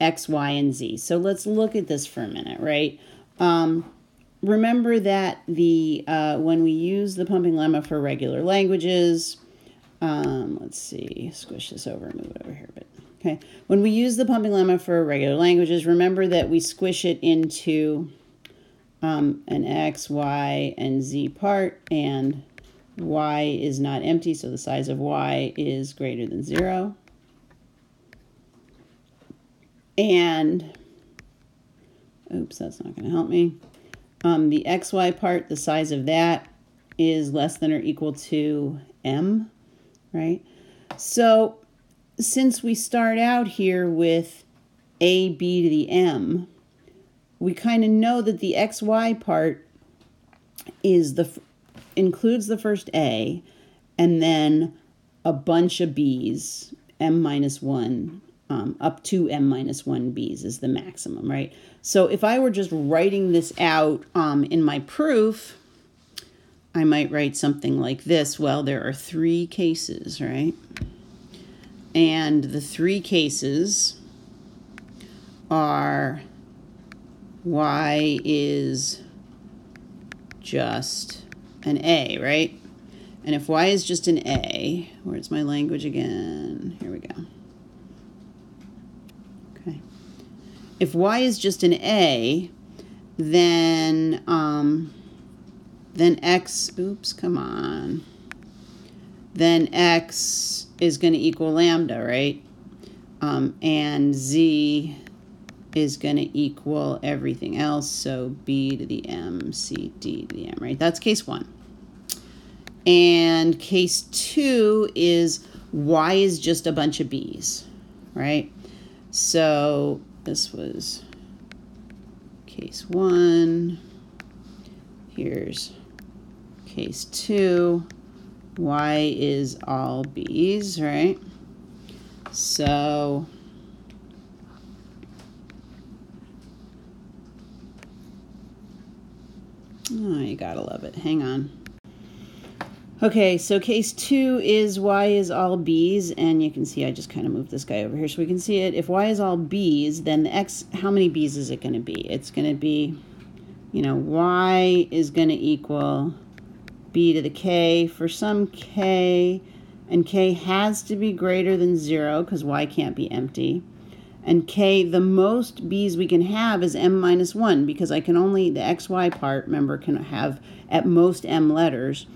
X, Y, and Z. So let's look at this for a minute, right? Remember that when we use the pumping lemma for regular languages, let's see, squish this over and move it over here a bit. Okay, when we use the pumping lemma for regular languages, remember that we squish it into an x, y, and z part, and y is not empty, so the size of y is greater than 0. And, oops, that's not going to help me. The xy part, the size of that is less than or equal to m, right? So since we start out here with ab to the m, we kind of know that the xy part is includes the first a, and then a bunch of b's, m minus 1, up to m minus 1 b's is the maximum, right? So if I were just writing this out in my proof, I might write something like this. Well, there are 3 cases, right? And the 3 cases are y is just an a, right? And if y is just an a, where's my language again? Here we go. Okay. If y is just an a, then x, oops, come on. Then x is going to equal lambda, right? And z is going to equal everything else, so b to the m, c, d to the m, right? That's case 1. And case 2 is y is just a bunch of b's, right? So this was case 1. Here's case 2. Y is all b's, right? So oh, you gotta love it. Hang on. Okay, so case 2 is y is all b's, and you can see I just kind of moved this guy over here so we can see it. If y is all b's, then the x, how many b's is it going to be? It's going to be, you know, y is going to equal b to the k for some k, and k has to be greater than 0 because y can't be empty. And k, the most b's we can have is m minus 1 because I can only, the xy part, remember, can have at most m letters.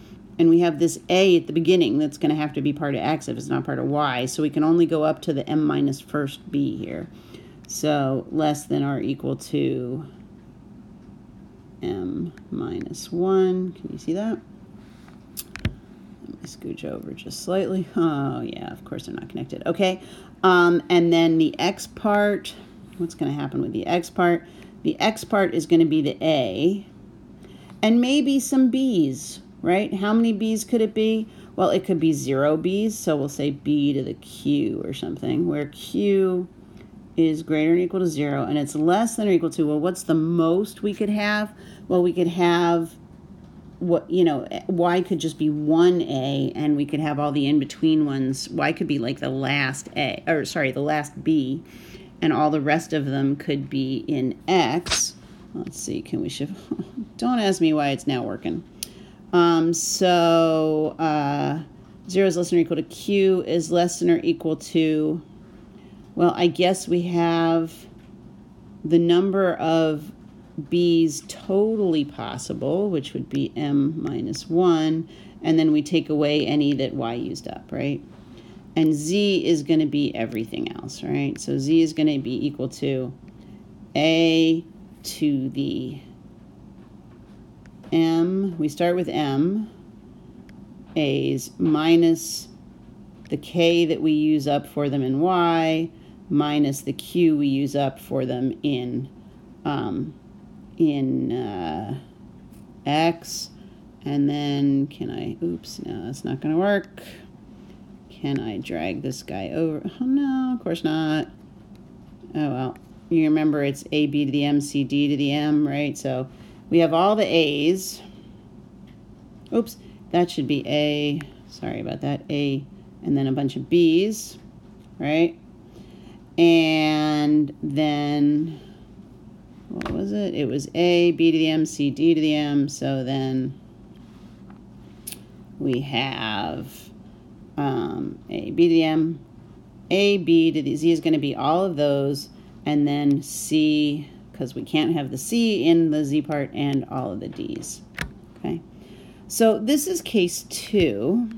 And we have this a at the beginning that's going to have to be part of x if it's not part of y. So we can only go up to the m minus first b here. So less than or equal to m minus 1. Can you see that? Let me scooch over just slightly. Oh, yeah, of course they're not connected. Okay. And then the x part, what's going to happen with the x part? The x part is going to be the a and maybe some b's, right? How many b's could it be? Well, it could be 0 b's, so we'll say b to the q or something, where q is greater than or equal to 0, and it's less than or equal to, well, what's the most we could have? Well, we could have, what, you know, y could just be 1a, and we could have all the in-between ones. Y could be like the last a, or sorry, the last b, and all the rest of them could be in x. Let's see, can we shift? Don't ask me why it's now working. 0 is less than or equal to q is less than or equal to, well, I guess we have the number of b's totally possible, which would be m minus 1, and then we take away any that y used up, right? And z is going to be everything else, right? So z is going to be equal to a to the m, we start with m, a's, minus the k that we use up for them in y, minus the q we use up for them in x, and then can I, oops, no, that's not going to work. Can I drag this guy over? Oh, no, of course not. Oh, well, you remember it's ab to the m, c, d to the m, right? So we have all the a's. Oops, that should be a, sorry about that, a, and then a bunch of b's, right? And then, what was it? It was a, b to the m, c, d to the m. So then we have a, b to the m, A, B to the Z is going to be all of those, and then C, because we can't have the C in the Z part, and all of the D's. Okay, so this is case 2.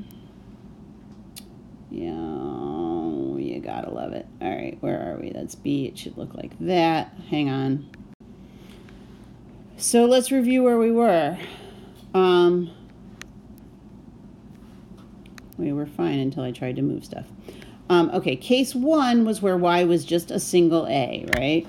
Yeah, you gotta love it. All right, where are we? That's B. It should look like that. Hang on. So let's review where we were. We were fine until I tried to move stuff. Okay, case 1 was where Y was just a single A, right?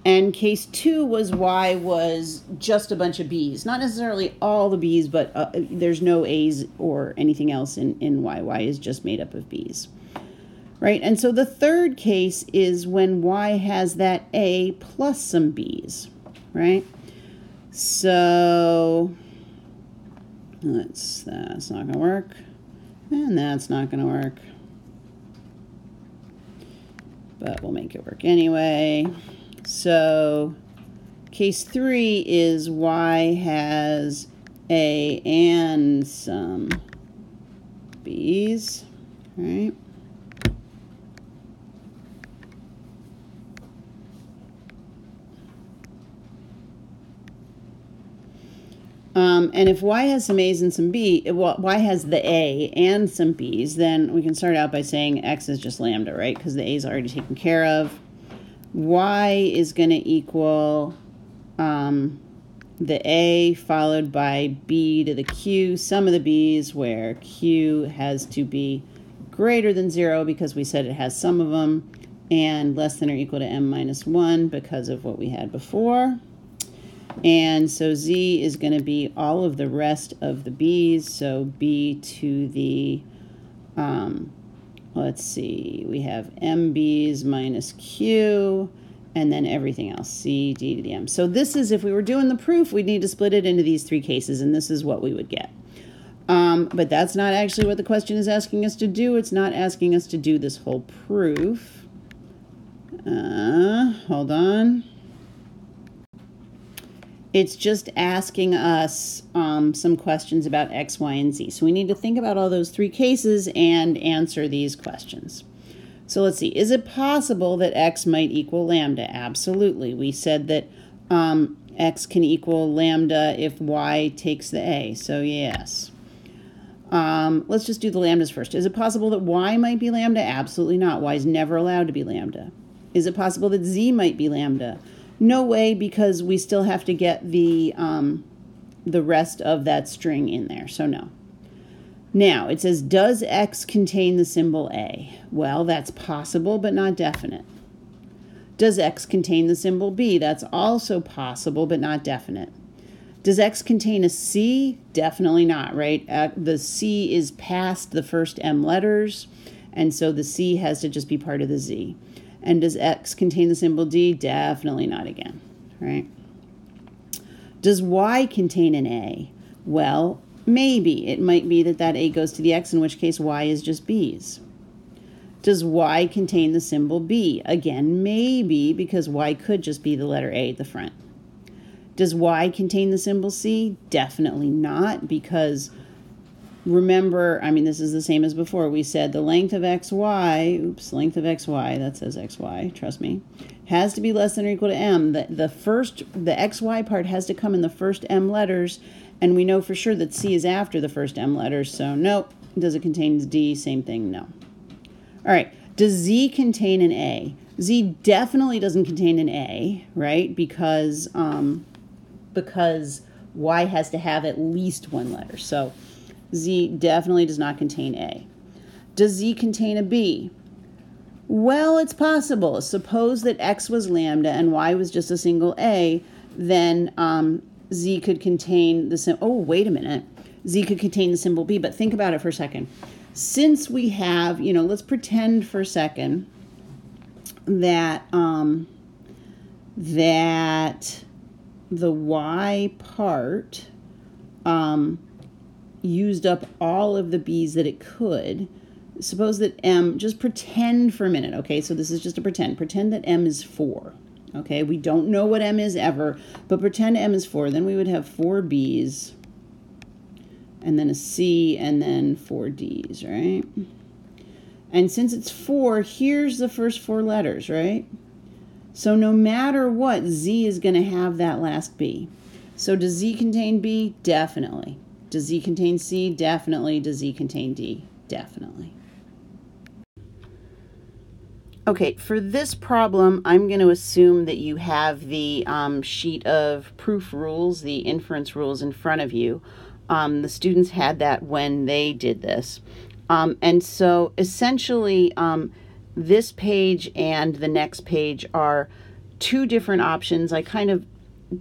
And case 2 was Y was just a bunch of B's. Not necessarily all the B's, but there's no A's or anything else in Y. Y is just made up of B's. Right, and so the third case is when Y has that A plus some B's, right? So that's not going to work, and that's not going to work. But we'll make it work anyway. So case 3 is Y has A and some B's, right? And if Y has some A's and some B, Y has the A and some B's, then we can start out by saying X is just lambda, right? Because the A's are already taken care of. Y is going to equal the A followed by B to the Q, sum of the B's, where Q has to be greater than 0 because we said it has some of them, and less than or equal to m minus 1 because of what we had before. And so Z is going to be all of the rest of the B's, so B to the, let's see, we have MB's minus Q, and then everything else, C, D to the M. So this is, if we were doing the proof, we'd need to split it into these 3 cases, and this is what we would get. But that's not actually what the question is asking us to do. It's not asking us to do this whole proof. Hold on. It's just asking us some questions about X, Y, and Z. So we need to think about all those 3 cases and answer these questions. So let's see. Is it possible that X might equal lambda? Absolutely. We said that X can equal lambda if Y takes the A. So yes. Let's just do the lambdas first. Is it possible that Y might be lambda? Absolutely not. Y is never allowed to be lambda. Is it possible that Z might be lambda? No way, because we still have to get the rest of that string in there, so no. Now, it says, does X contain the symbol A? Well, that's possible, but not definite. Does X contain the symbol B? That's also possible, but not definite. Does X contain a C? Definitely not, right? The C is past the first M letters, and so the C has to just be part of the Z. And does X contain the symbol D? Definitely not again, right? Does Y contain an A? Well, maybe. It might be that that A goes to the X, in which case Y is just B's. Does Y contain the symbol B? Again, maybe, because Y could just be the letter A at the front. Does Y contain the symbol C? Definitely not, because remember, I mean, this is the same as before. We said the length of xy, length of xy, that says xy, trust me, has to be less than or equal to m. The xy part has to come in the first m letters, and we know for sure that C is after the first m letters, so nope. Does it contain D? Same thing, no. All right, does Z contain an A? Z definitely doesn't contain an A, right? Because Y has to have at least one letter, so Z definitely does not contain A. Does Z contain a B? Well, it's possible. Suppose that X was lambda and Y was just a single A, then Z could contain the symbol. Oh, wait a minute. Z could contain the symbol B, but think about it for a second. Since we have, let's pretend for a second that that the Y part used up all of the B's that it could. Suppose that M, just pretend for a minute, okay? So this is just a pretend. Pretend that M is 4, okay? We don't know what M is ever, but pretend M is 4. Then we would have 4 B's, and then a C, and then 4 D's, right? And since it's 4, here's the first 4 letters, right? So no matter what, Z is going to have that last B. So does Z contain B? Definitely. Does Z contain C? Definitely. Does Z contain D? Definitely. Okay, for this problem, I'm going to assume that you have the sheet of proof rules, the inference rules in front of you. The students had that when they did this. And so essentially, this page and the next page are 2 different options. I kind of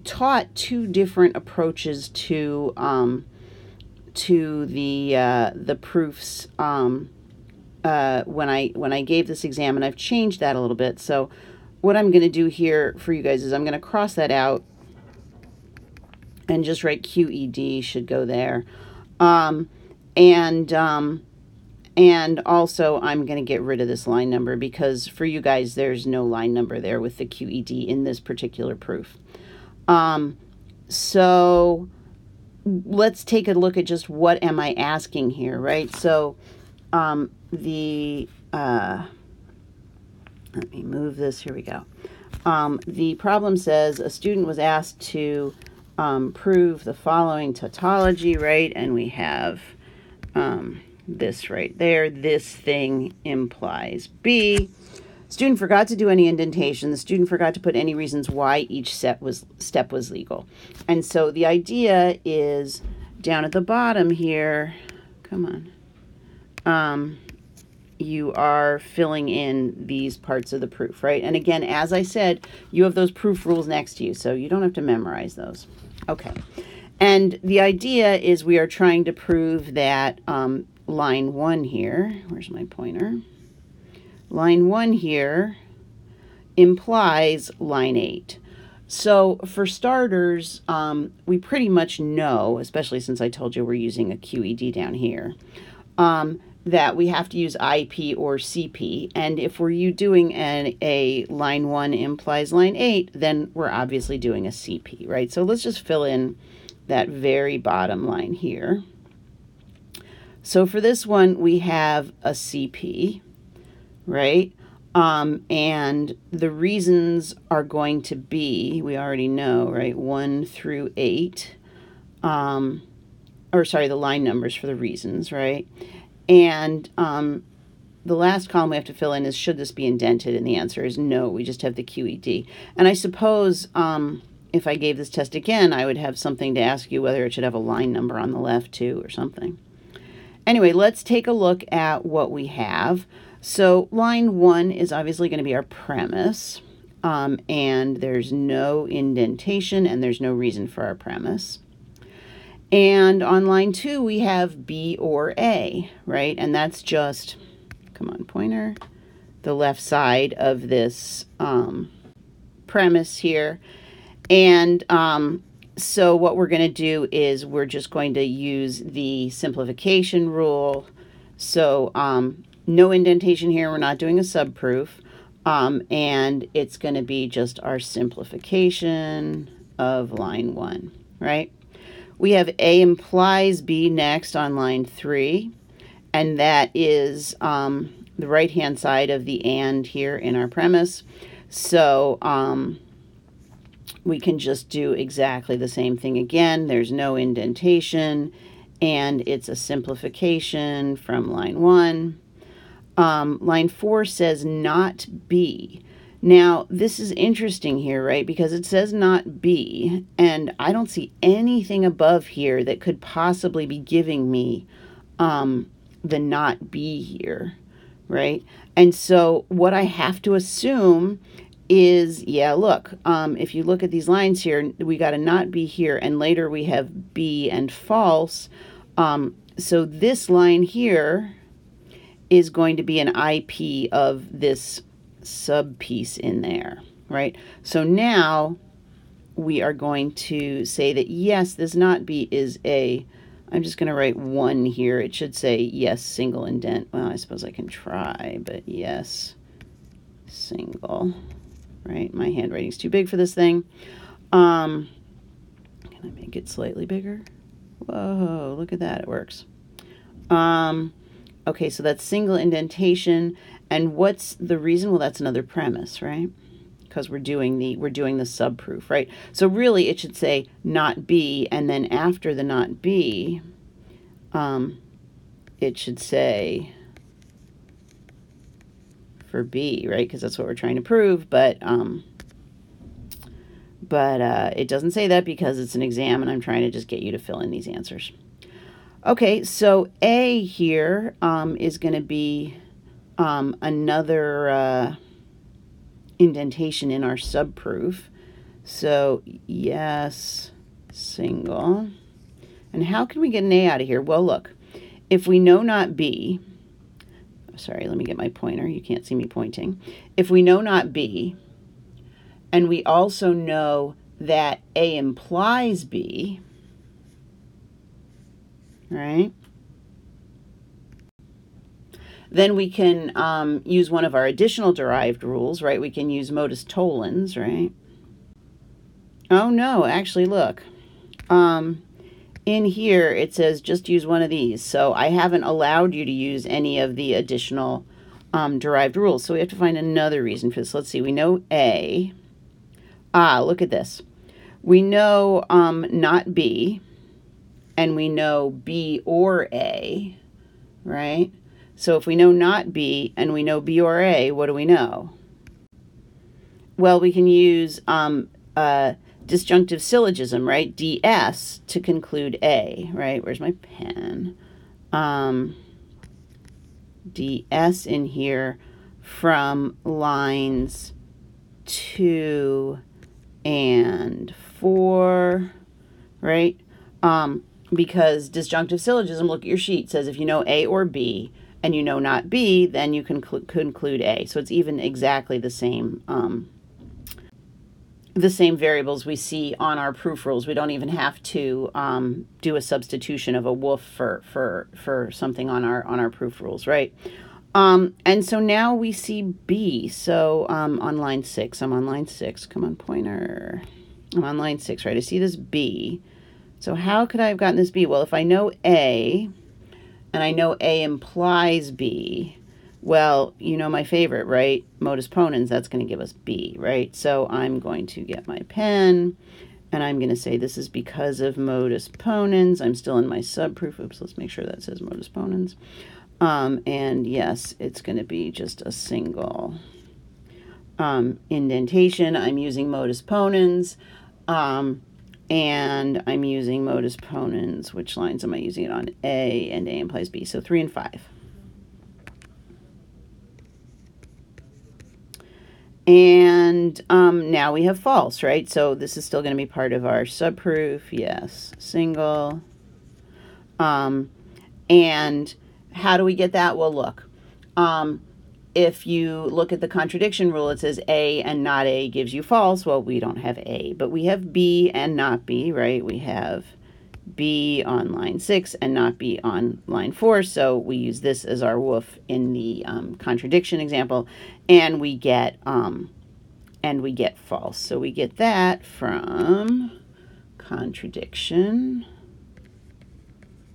taught 2 different approaches to the proofs when I gave this exam, and I've changed that a little bit. So what I'm going to do here for you guys is I'm going to cross that out and just write QED should go there. And also I'm going to get rid of this line number because for you guys there's no line number there with the QED in this particular proof. So let's take a look at just what am I asking here, right? So let me move this, here we go. The problem says a student was asked to prove the following tautology, right? And we have this right there. This thing implies B. Student forgot to do any indentation. The student forgot to put any reasons why each step was legal. And so the idea is down at the bottom here, come on, you are filling in these parts of the proof, right? And again, as I said, you have those proof rules next to you, so you don't have to memorize those. Okay. And the idea is we are trying to prove that line 1 here, where's my pointer? Line 1 here implies line 8. So for starters, we pretty much know, especially since I told you we're using a QED down here, that we have to use IP or CP. And if we're doing a line 1 implies line 8, then we're obviously doing a CP, right? So let's just fill in that very bottom line here. So for this one, we have a CP, right? And the reasons are going to be, we already know, right, 1 through 8, or sorry, the line numbers for the reasons, right? And the last column we have to fill in is, should this be indented? And the answer is no, we just have the QED. And I suppose if I gave this test again, I would have something to ask you whether it should have a line number on the left too or something. Anyway, let's take a look at what we have. So line 1 is obviously going to be our premise, and there's no indentation and there's no reason for our premise. And on line 2, we have B or A, right? And that's just, come on, pointer, the left side of this premise here. And so what we're going to do is we're just going to use the simplification rule. So no indentation here. We're not doing a subproof. And it's going to be just our simplification of line 1, right? We have A implies B next on line 3. And that is the right-hand side of the and here in our premise. So we can just do exactly the same thing again. There's no indentation, and it's a simplification from line 1. Line 4 says not B. Now, this is interesting here, right? Because it says not B, and I don't see anything above here that could possibly be giving me the not B here, right? And so what I have to assume is, yeah, look, if you look at these lines here, we got a not B here, and later we have B and false. So this line here is going to be an IP of this sub piece in there, right? So now we are going to say that, yes, this not B is a, I'm just going to write 1 here. It should say, yes, single indent. Well, I suppose I can try, but yes, single. Right, my handwriting's too big for this thing. Can I make it slightly bigger? Whoa, look at that, it works. Okay, so that's single indentation. And what's the reason? Well, that's another premise, right? Because we're doing the subproof, right? So really it should say not B, and then after the not B, it should say for B, right? Because that's what we're trying to prove, but it doesn't say that because it's an exam and I'm trying to just get you to fill in these answers. Okay, so A here is going to be another indentation in our subproof. So yes, single. And how can we get an A out of here? Well, look, if we know not B, sorry, let me get my pointer. You can't see me pointing. If we know not B, and we also know that A implies B, right? Then we can use one of our additional derived rules, right? We can use modus tollens, right? Oh no, actually look. In here it says just use one of these. So I haven't allowed you to use any of the additional derived rules. So we have to find another reason for this. Let's see, we know A. Look at this. We know not B, and we know B or A, right? So if we know not B and we know B or A, what do we know? Well, we can use disjunctive syllogism, right? DS to conclude A, right? Where's my pen? DS in here from lines 2 and 4, right? Because disjunctive syllogism, look at your sheet, says if you know A or B and you know not B, then you can conclude A. So it's even exactly the same variables we see on our proof rules. We don't even have to do a substitution of a woof for something on our proof rules, right? And so now we see B. So on line 6, I'm on line 6. Come on, pointer. I'm on line 6, right? I see this B. So how could I have gotten this B? Well, if I know A, and I know A implies B, well, you know my favorite, right? Modus ponens, that's going to give us B, right? So I'm going to get my pen, and I'm going to say this is because of modus ponens. I'm still in my subproof. Oops, let's make sure that says modus ponens. And yes, it's going to be just a single indentation. I'm using modus ponens. And I'm using modus ponens. Which lines am I using it on? A, and A implies B. So 3 and 5. And now we have false, right? So this is still going to be part of our subproof. Yes, single. And how do we get that? Well, look. If you look at the contradiction rule, it says A and not A gives you false. Well, we don't have A, but we have B and not B, right? We have B on line 6 and not B on line 4. So we use this as our woof in the contradiction example, and we get false. So we get that from contradiction,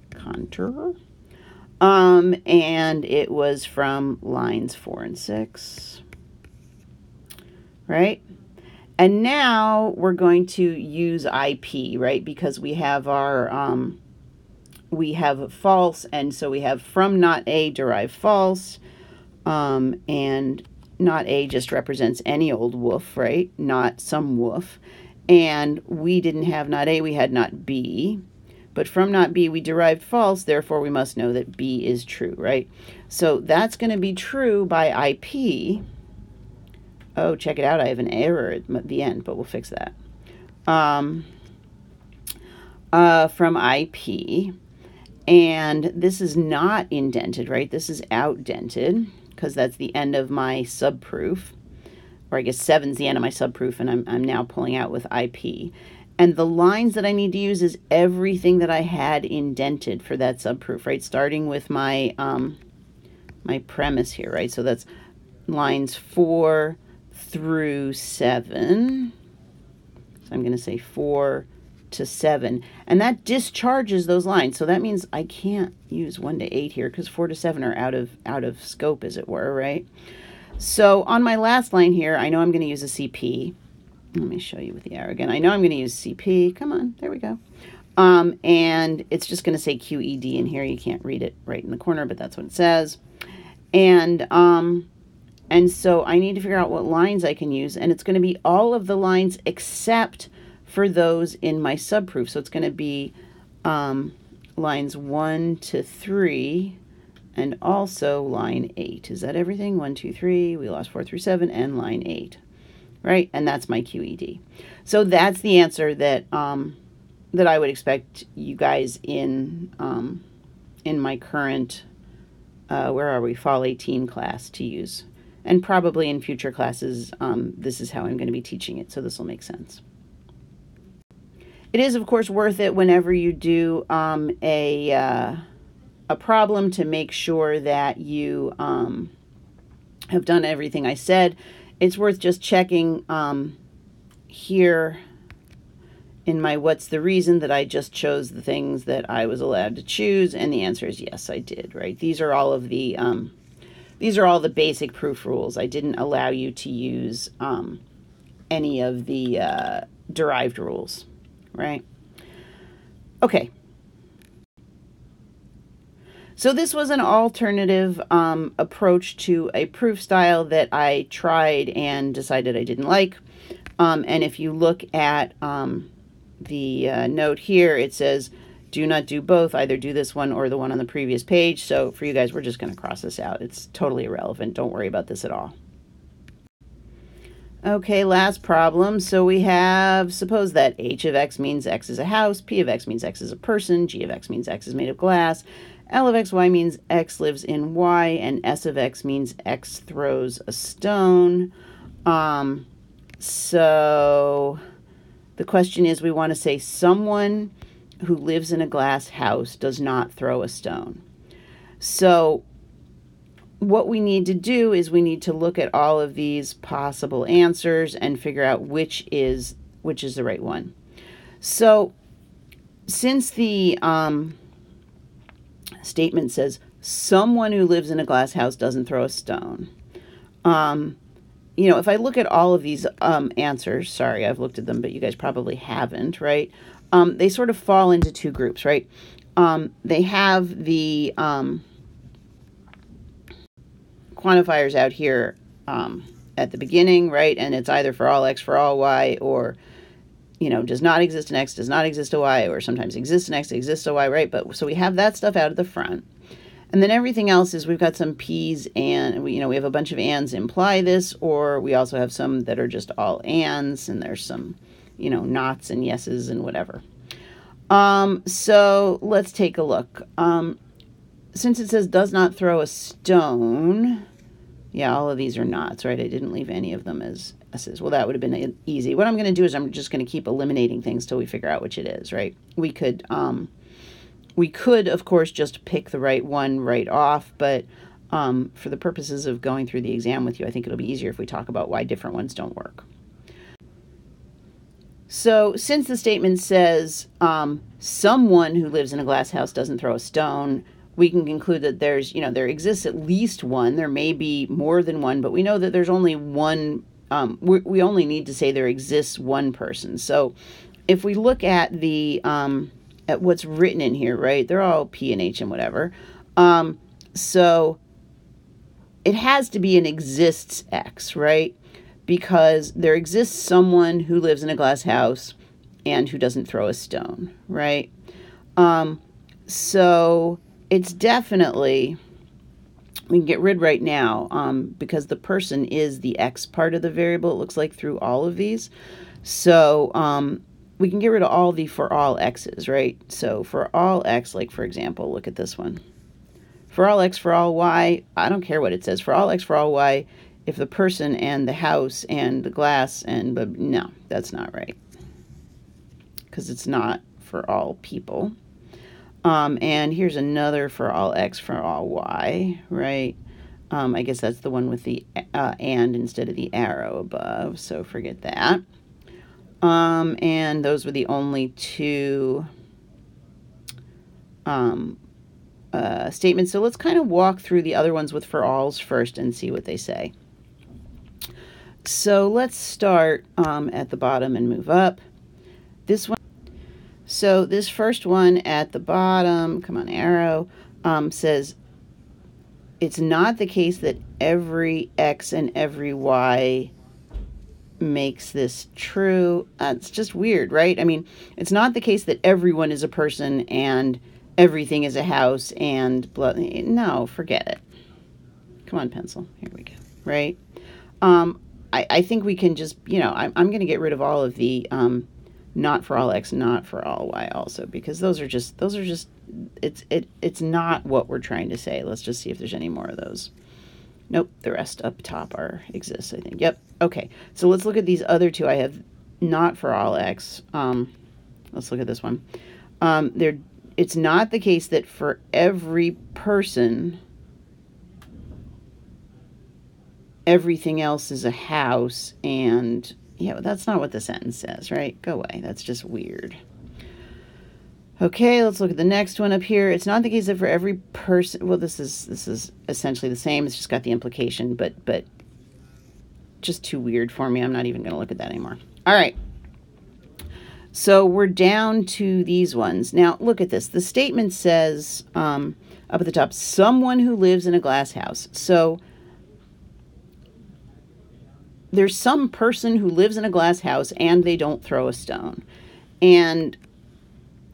contour. And it was from lines 4 and 6, right? And now we're going to use IP, right? Because we have our, we have false, and so we have from not A derive false, and not A just represents any old woof, right? Not some woof. And we didn't have not A, we had not B. But from not B, we derived false, therefore we must know that B is true, right? So that's going to be true by IP. Oh, check it out, I have an error at the end, but we'll fix that. From IP. And this is not indented, right? This is outdented, because that's the end of my subproof. Or I guess 7's the end of my subproof, and I'm now pulling out with IP. And the lines that I need to use is everything that I had indented for that subproof, right? Starting with my my premise here, right? So that's lines 4 through 7. So I'm going to say 4 to 7. And that discharges those lines. So that means I can't use 1 to 8 here because 4 to 7 are out of scope, as it were, right? So on my last line here, I know I'm going to use a CP. Let me show you with the arrow again. I know I'm going to use CP. Come on, there we go. And it's just going to say QED in here. You can't read it right in the corner, but that's what it says. And so I need to figure out what lines I can use, and it's going to be all of the lines except for those in my subproof. So it's going to be lines 1 to 3, and also line 8. Is that everything? 1, 2, 3. We lost 4 through 7, and line 8, right? And that's my QED. So that's the answer that that I would expect you guys in my current where are we, Fall 18 class to use. And probably in future classes, this is how I'm going to be teaching it, so this will make sense. It is, of course, worth it whenever you do a problem to make sure that you have done everything I said. It's worth just checking here in my what's the reason that I just chose the things that I was allowed to choose, and the answer is yes, I did, right? These are all of the basic proof rules. I didn't allow you to use any of the derived rules, right? Okay. So this was an alternative approach to a proof style that I tried and decided I didn't like. And if you look at the note here, it says, do not do both, either do this one or the one on the previous page. So for you guys, we're just going to cross this out. It's totally irrelevant. Don't worry about this at all. Okay, last problem. So we have, suppose that h of x means x is a house, p of x means x is a person, g of x means x is made of glass, L of xy means x lives in y, and S of x means x throws a stone. So the question is, we want to say someone who lives in a glass house does not throw a stone. So what we need to do is we need to look at all of these possible answers and figure out which is the right one. So since the statement says someone who lives in a glass house doesn't throw a stone, if I look at all of these answers, sorry, I've looked at them, but you guys probably haven't, right? They sort of fall into two groups, right? They have the quantifiers out here at the beginning, right? And it's either for all x, for all y, or, does not exist in x, does not exist in y, or sometimes exists in x, exists in y, right? But so we have that stuff out at the front. And then everything else is we've got some p's and we have a bunch of ands imply this, or we also have some that are just all ands, and there's some, nots and yeses and whatever. So let's take a look. Since it says does not throw a stone, yeah, all of these are nots, right? I didn't leave any of them as s's. Well, that would have been easy. What I'm going to do is I'm just going to keep eliminating things till we figure out which it is, right? We could, of course, just pick the right one right off, but for the purposes of going through the exam with you, I think it'll be easier if we talk about why different ones don't work. So since the statement says someone who lives in a glass house doesn't throw a stone, we can conclude that there's, there exists at least one. There may be more than one, but we know that there's only one. We only need to say there exists one person. So if we look at the at what's written in here, right? They're all P and H and whatever. So it has to be an exists X, right? Because there exists someone who lives in a glass house and who doesn't throw a stone, right? So it's definitely, we can get rid right now because the person is the X part of the variable, it looks like, through all of these. So we can get rid of all the for all x's, right? So for all x, like for example, look at this one. For all x, for all y, I don't care what it says. For all x, for all y, if the person and the house and the glass but no, that's not right. Because it's not for all people. And here's another for all x, for all y, right? I guess that's the one with the and instead of the arrow above, so forget that. And those were the only two statements. So let's kind of walk through the other ones with for alls first and see what they say. So let's start at the bottom and move up. This one. So this first one at the bottom, come on arrow, says it's not the case that every X and every Y makes this true. It's just weird, right? I mean, it's not the case that everyone is a person and everything is a house and blah. No, forget it. Come on, pencil. Here we go. Right? I think we can just, I'm going to get rid of all of the not for all X, not for all Y also, because those are just, it's not what we're trying to say. Let's just see if there's any more of those. Nope, the rest up top exists, I think. Yep, okay. So let's look at these other two. I have not for all X. Let's look at this one. It's not the case that for every person, everything else is a house, and yeah, that's not what the sentence says, right? Go away. That's just weird. Okay, let's look at the next one up here. It's not the case that for every person, well, this is essentially the same. It's just got the implication, but just too weird for me. I'm not even going to look at that anymore. All right. So we're down to these ones. Now, look at this. The statement says up at the top, someone who lives in a glass house. So there's some person who lives in a glass house and they don't throw a stone. And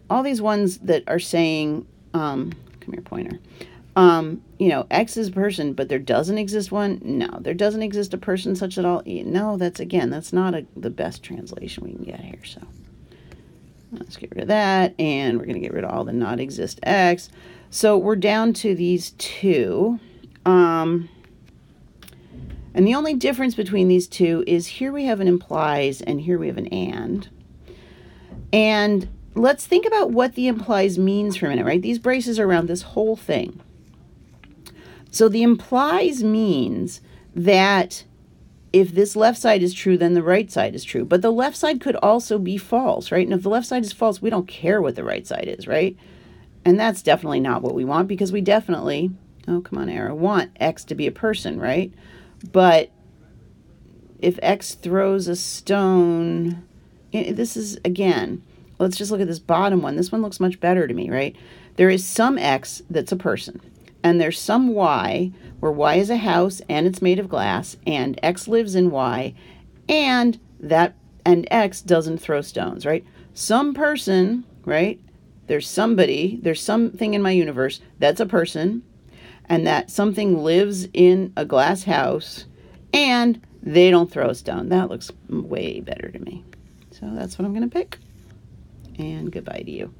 all these ones that are saying, come here, pointer, X is a person, but there doesn't exist one. No, there doesn't exist a person such that all. No, that's not the best translation we can get here. So let's get rid of that. And we're going to get rid of all the not exist X. So we're down to these two. And the only difference between these two is here we have an implies and here we have an and. And let's think about what the implies means for a minute, right? These braces are around this whole thing. So the implies means that if this left side is true, then the right side is true. But the left side could also be false, right? And if the left side is false, we don't care what the right side is, right? And that's definitely not what we want, because we definitely, oh, come on, arrow, want X to be a person, right? But if X throws a stone, this is, again, let's just look at this bottom one. This one looks much better to me, right? There is some X that's a person, and there's some Y where Y is a house and it's made of glass, and X lives in Y, and X doesn't throw stones, right? Some person, right? There's somebody, there's something in my universe that's a person, and that something lives in a glass house, and they don't throw a stone. That looks way better to me. So that's what I'm going to pick. And goodbye to you.